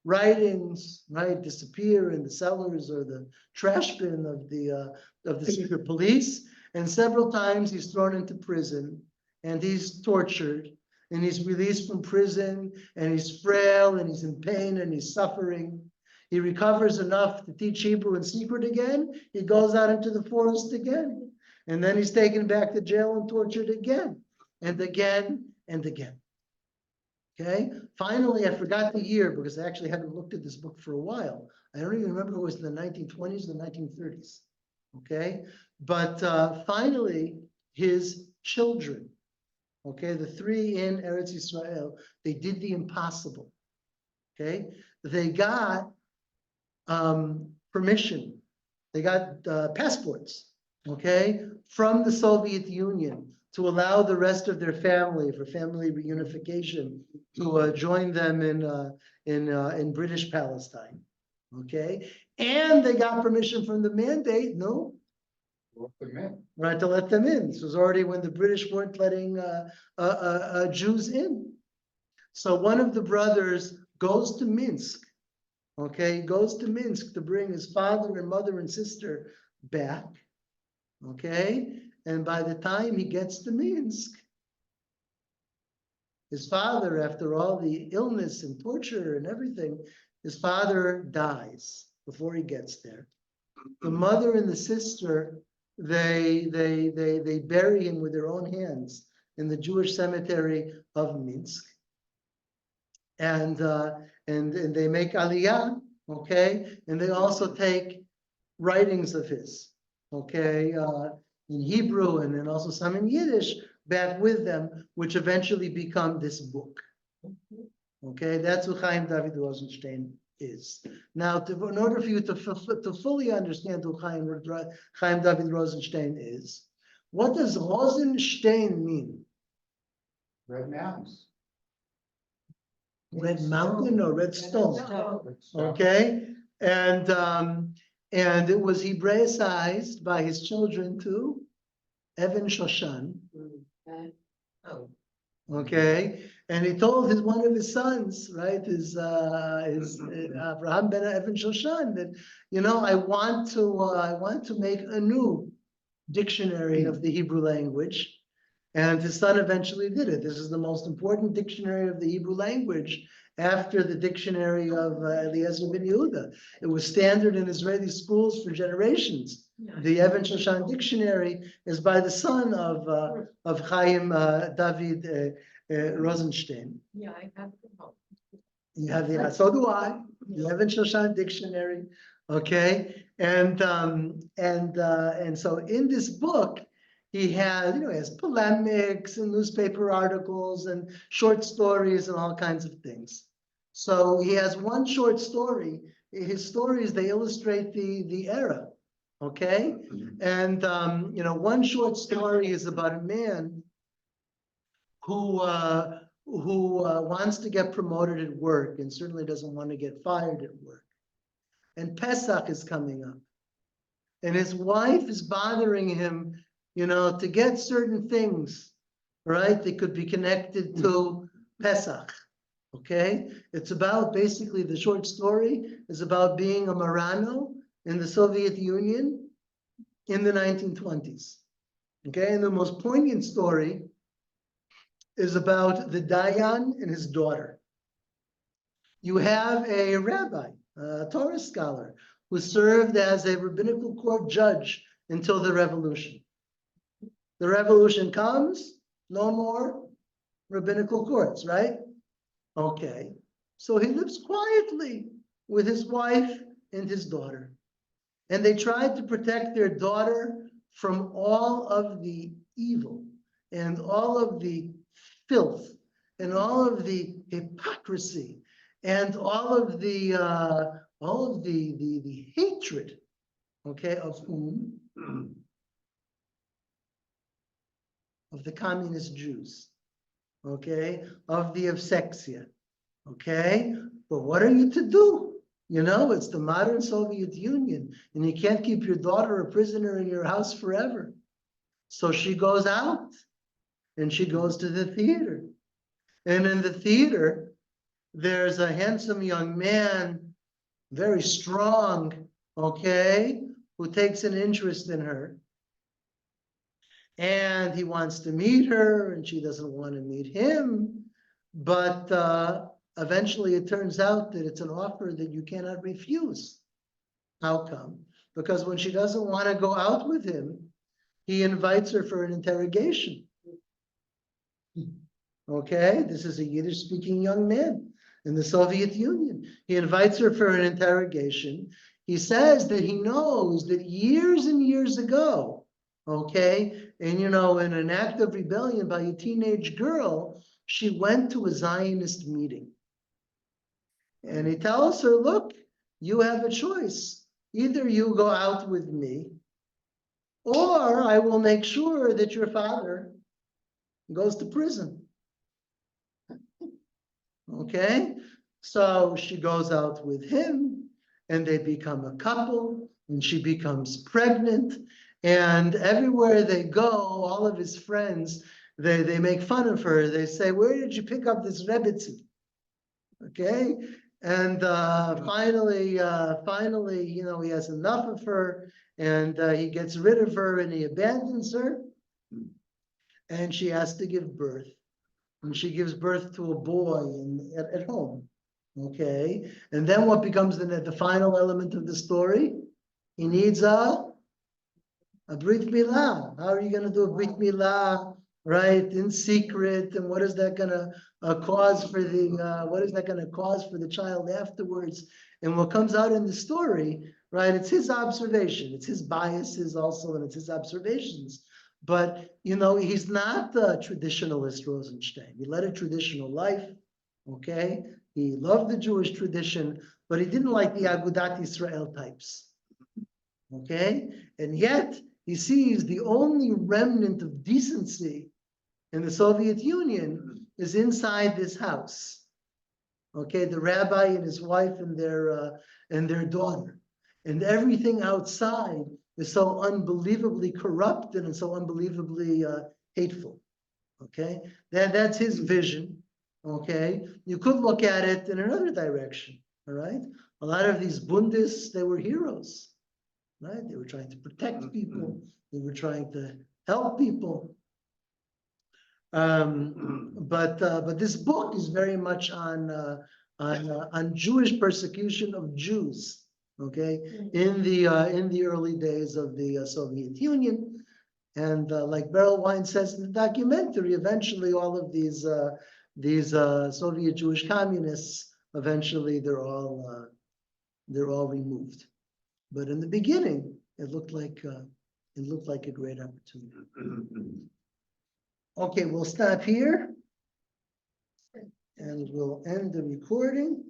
writings, right, disappear in the cellars or the trash bin of the secret police. And several times he's thrown into prison and he's tortured and he's released from prison and he's frail and he's in pain and he's suffering. He recovers enough to teach Hebrew in secret again. He goes out into the forest again. And then he's taken back to jail and tortured again and again and again. Okay, finally, I forgot the year because I actually haven't looked at this book for a while. I don't even remember if it was in the 1920s or the 1930s. Okay, but finally, his children, okay, the three in Eretz Israel, they did the impossible. Okay, they got permission, they got passports, okay, from the Soviet Union to allow the rest of their family, for family reunification, to join them in British Palestine, okay? And they got permission from the mandate, right, to let them in. This was already when the British weren't letting Jews in. So one of the brothers goes to Minsk, okay? Goes to Minsk to bring his father and mother and sister back, okay? And by the time he gets to Minsk, his father, after all the illness and torture and everything, his father dies before he gets there. The mother and the sister, they bury him with their own hands in the Jewish cemetery of Minsk. And they make aliyah, okay? And they also take writings of his, okay, in Hebrew and then also some in Yiddish back with them, which eventually become this book. Okay, that's who Chaim David Rosenstein is. Now, in order for you to fully understand who Chaim David Rosenstein is, what does Rosenstein mean? Red Mountains. Red mountain or red stone? Okay, and it was Hebraicized by his children too, Evan Shoshan. Oh, Okay, and he told one of his sons, right, his Abraham ben Evan Shoshan, that I want to make a new dictionary of the Hebrew language, and his son eventually did it. This is the most important dictionary of the Hebrew language after the dictionary of Eliezer ben Yehuda. It was standard in Israeli schools for generations. The Evan Shoshan dictionary is by the son of Chaim David Rosenstein. yeah, I have to help. You have so do I. The Evan Shoshan dictionary, okay, and so in this book he has he has polemics and newspaper articles and short stories and all kinds of things. So he has one short story. His stories, they illustrate the era. Okay, and one short story is about a man who wants to get promoted at work and certainly doesn't want to get fired at work. And Pesach is coming up, and his wife is bothering him, to get certain things, right? They could be connected to Pesach. Okay, it's about basically the short story is about being a Marano in the Soviet Union in the 1920s. Okay, and the most poignant story is about the Dayan and his daughter. You have a rabbi, a Torah scholar, who served as a rabbinical court judge until the revolution. The revolution comes, no more rabbinical courts, right? Okay, so he lives quietly with his wife and his daughter. And they tried to protect their daughter from all of the evil and all of the filth and all of the hypocrisy and all of the hatred, okay, of whom? Of the communist Jews, okay, of the Avsexia, okay? But what are you to do? It's the modern Soviet Union, and you can't keep your daughter a prisoner in your house forever. So she goes out, and she goes to the theater. And in the theater, there's a handsome young man, very strong, okay, who takes an interest in her. And he wants to meet her, and she doesn't want to meet him. But eventually it turns out that it's an offer that you cannot refuse. How come? Because when she doesn't want to go out with him, he invites her for an interrogation. Okay, this is a Yiddish-speaking young man in the Soviet Union. He invites her for an interrogation. He says that he knows that years and years ago, okay, and in an act of rebellion by a teenage girl, she went to a Zionist meeting. And he tells her, look, you have a choice. Either you go out with me, or I will make sure that your father goes to prison. Okay, so she goes out with him, and they become a couple, and she becomes pregnant. And everywhere they go, all of his friends, they make fun of her. They say, where did you pick up this Rebbitzin? Okay, and finally, he has enough of her, and he gets rid of her, and he abandons her, and she has to give birth. And she gives birth to a boy at home, okay? And then what becomes the final element of the story? He needs a Brit Milah. How are you going to do a Brit Milah right, in secret, and what is that gonna cause for the, what is that gonna cause for the child afterwards? And what comes out in the story, right, it's his observation, it's his biases also, and it's his observations. But, you know, he's not the traditionalist Rosenstein. He led a traditional life, okay? He loved the Jewish tradition, but he didn't like the Agudat Israel types, okay? And yet, he sees the only remnant of decency in the Soviet Union is inside this house. Okay, the rabbi and his wife and their daughter. And everything outside is so unbelievably corrupt and so unbelievably hateful. Okay, that's his vision. Okay, you could look at it in another direction. All right, a lot of these Bundists, they were heroes. Right, they were trying to protect people. They were trying to help people. But this book is very much on Jewish persecution of Jews. Okay, in the early days of the Soviet Union, and like Beryl Wine says in the documentary, eventually all of these Soviet Jewish communists, eventually they're all removed. But in the beginning, it looked like a great opportunity. Okay, we'll stop here. And we'll end the recording.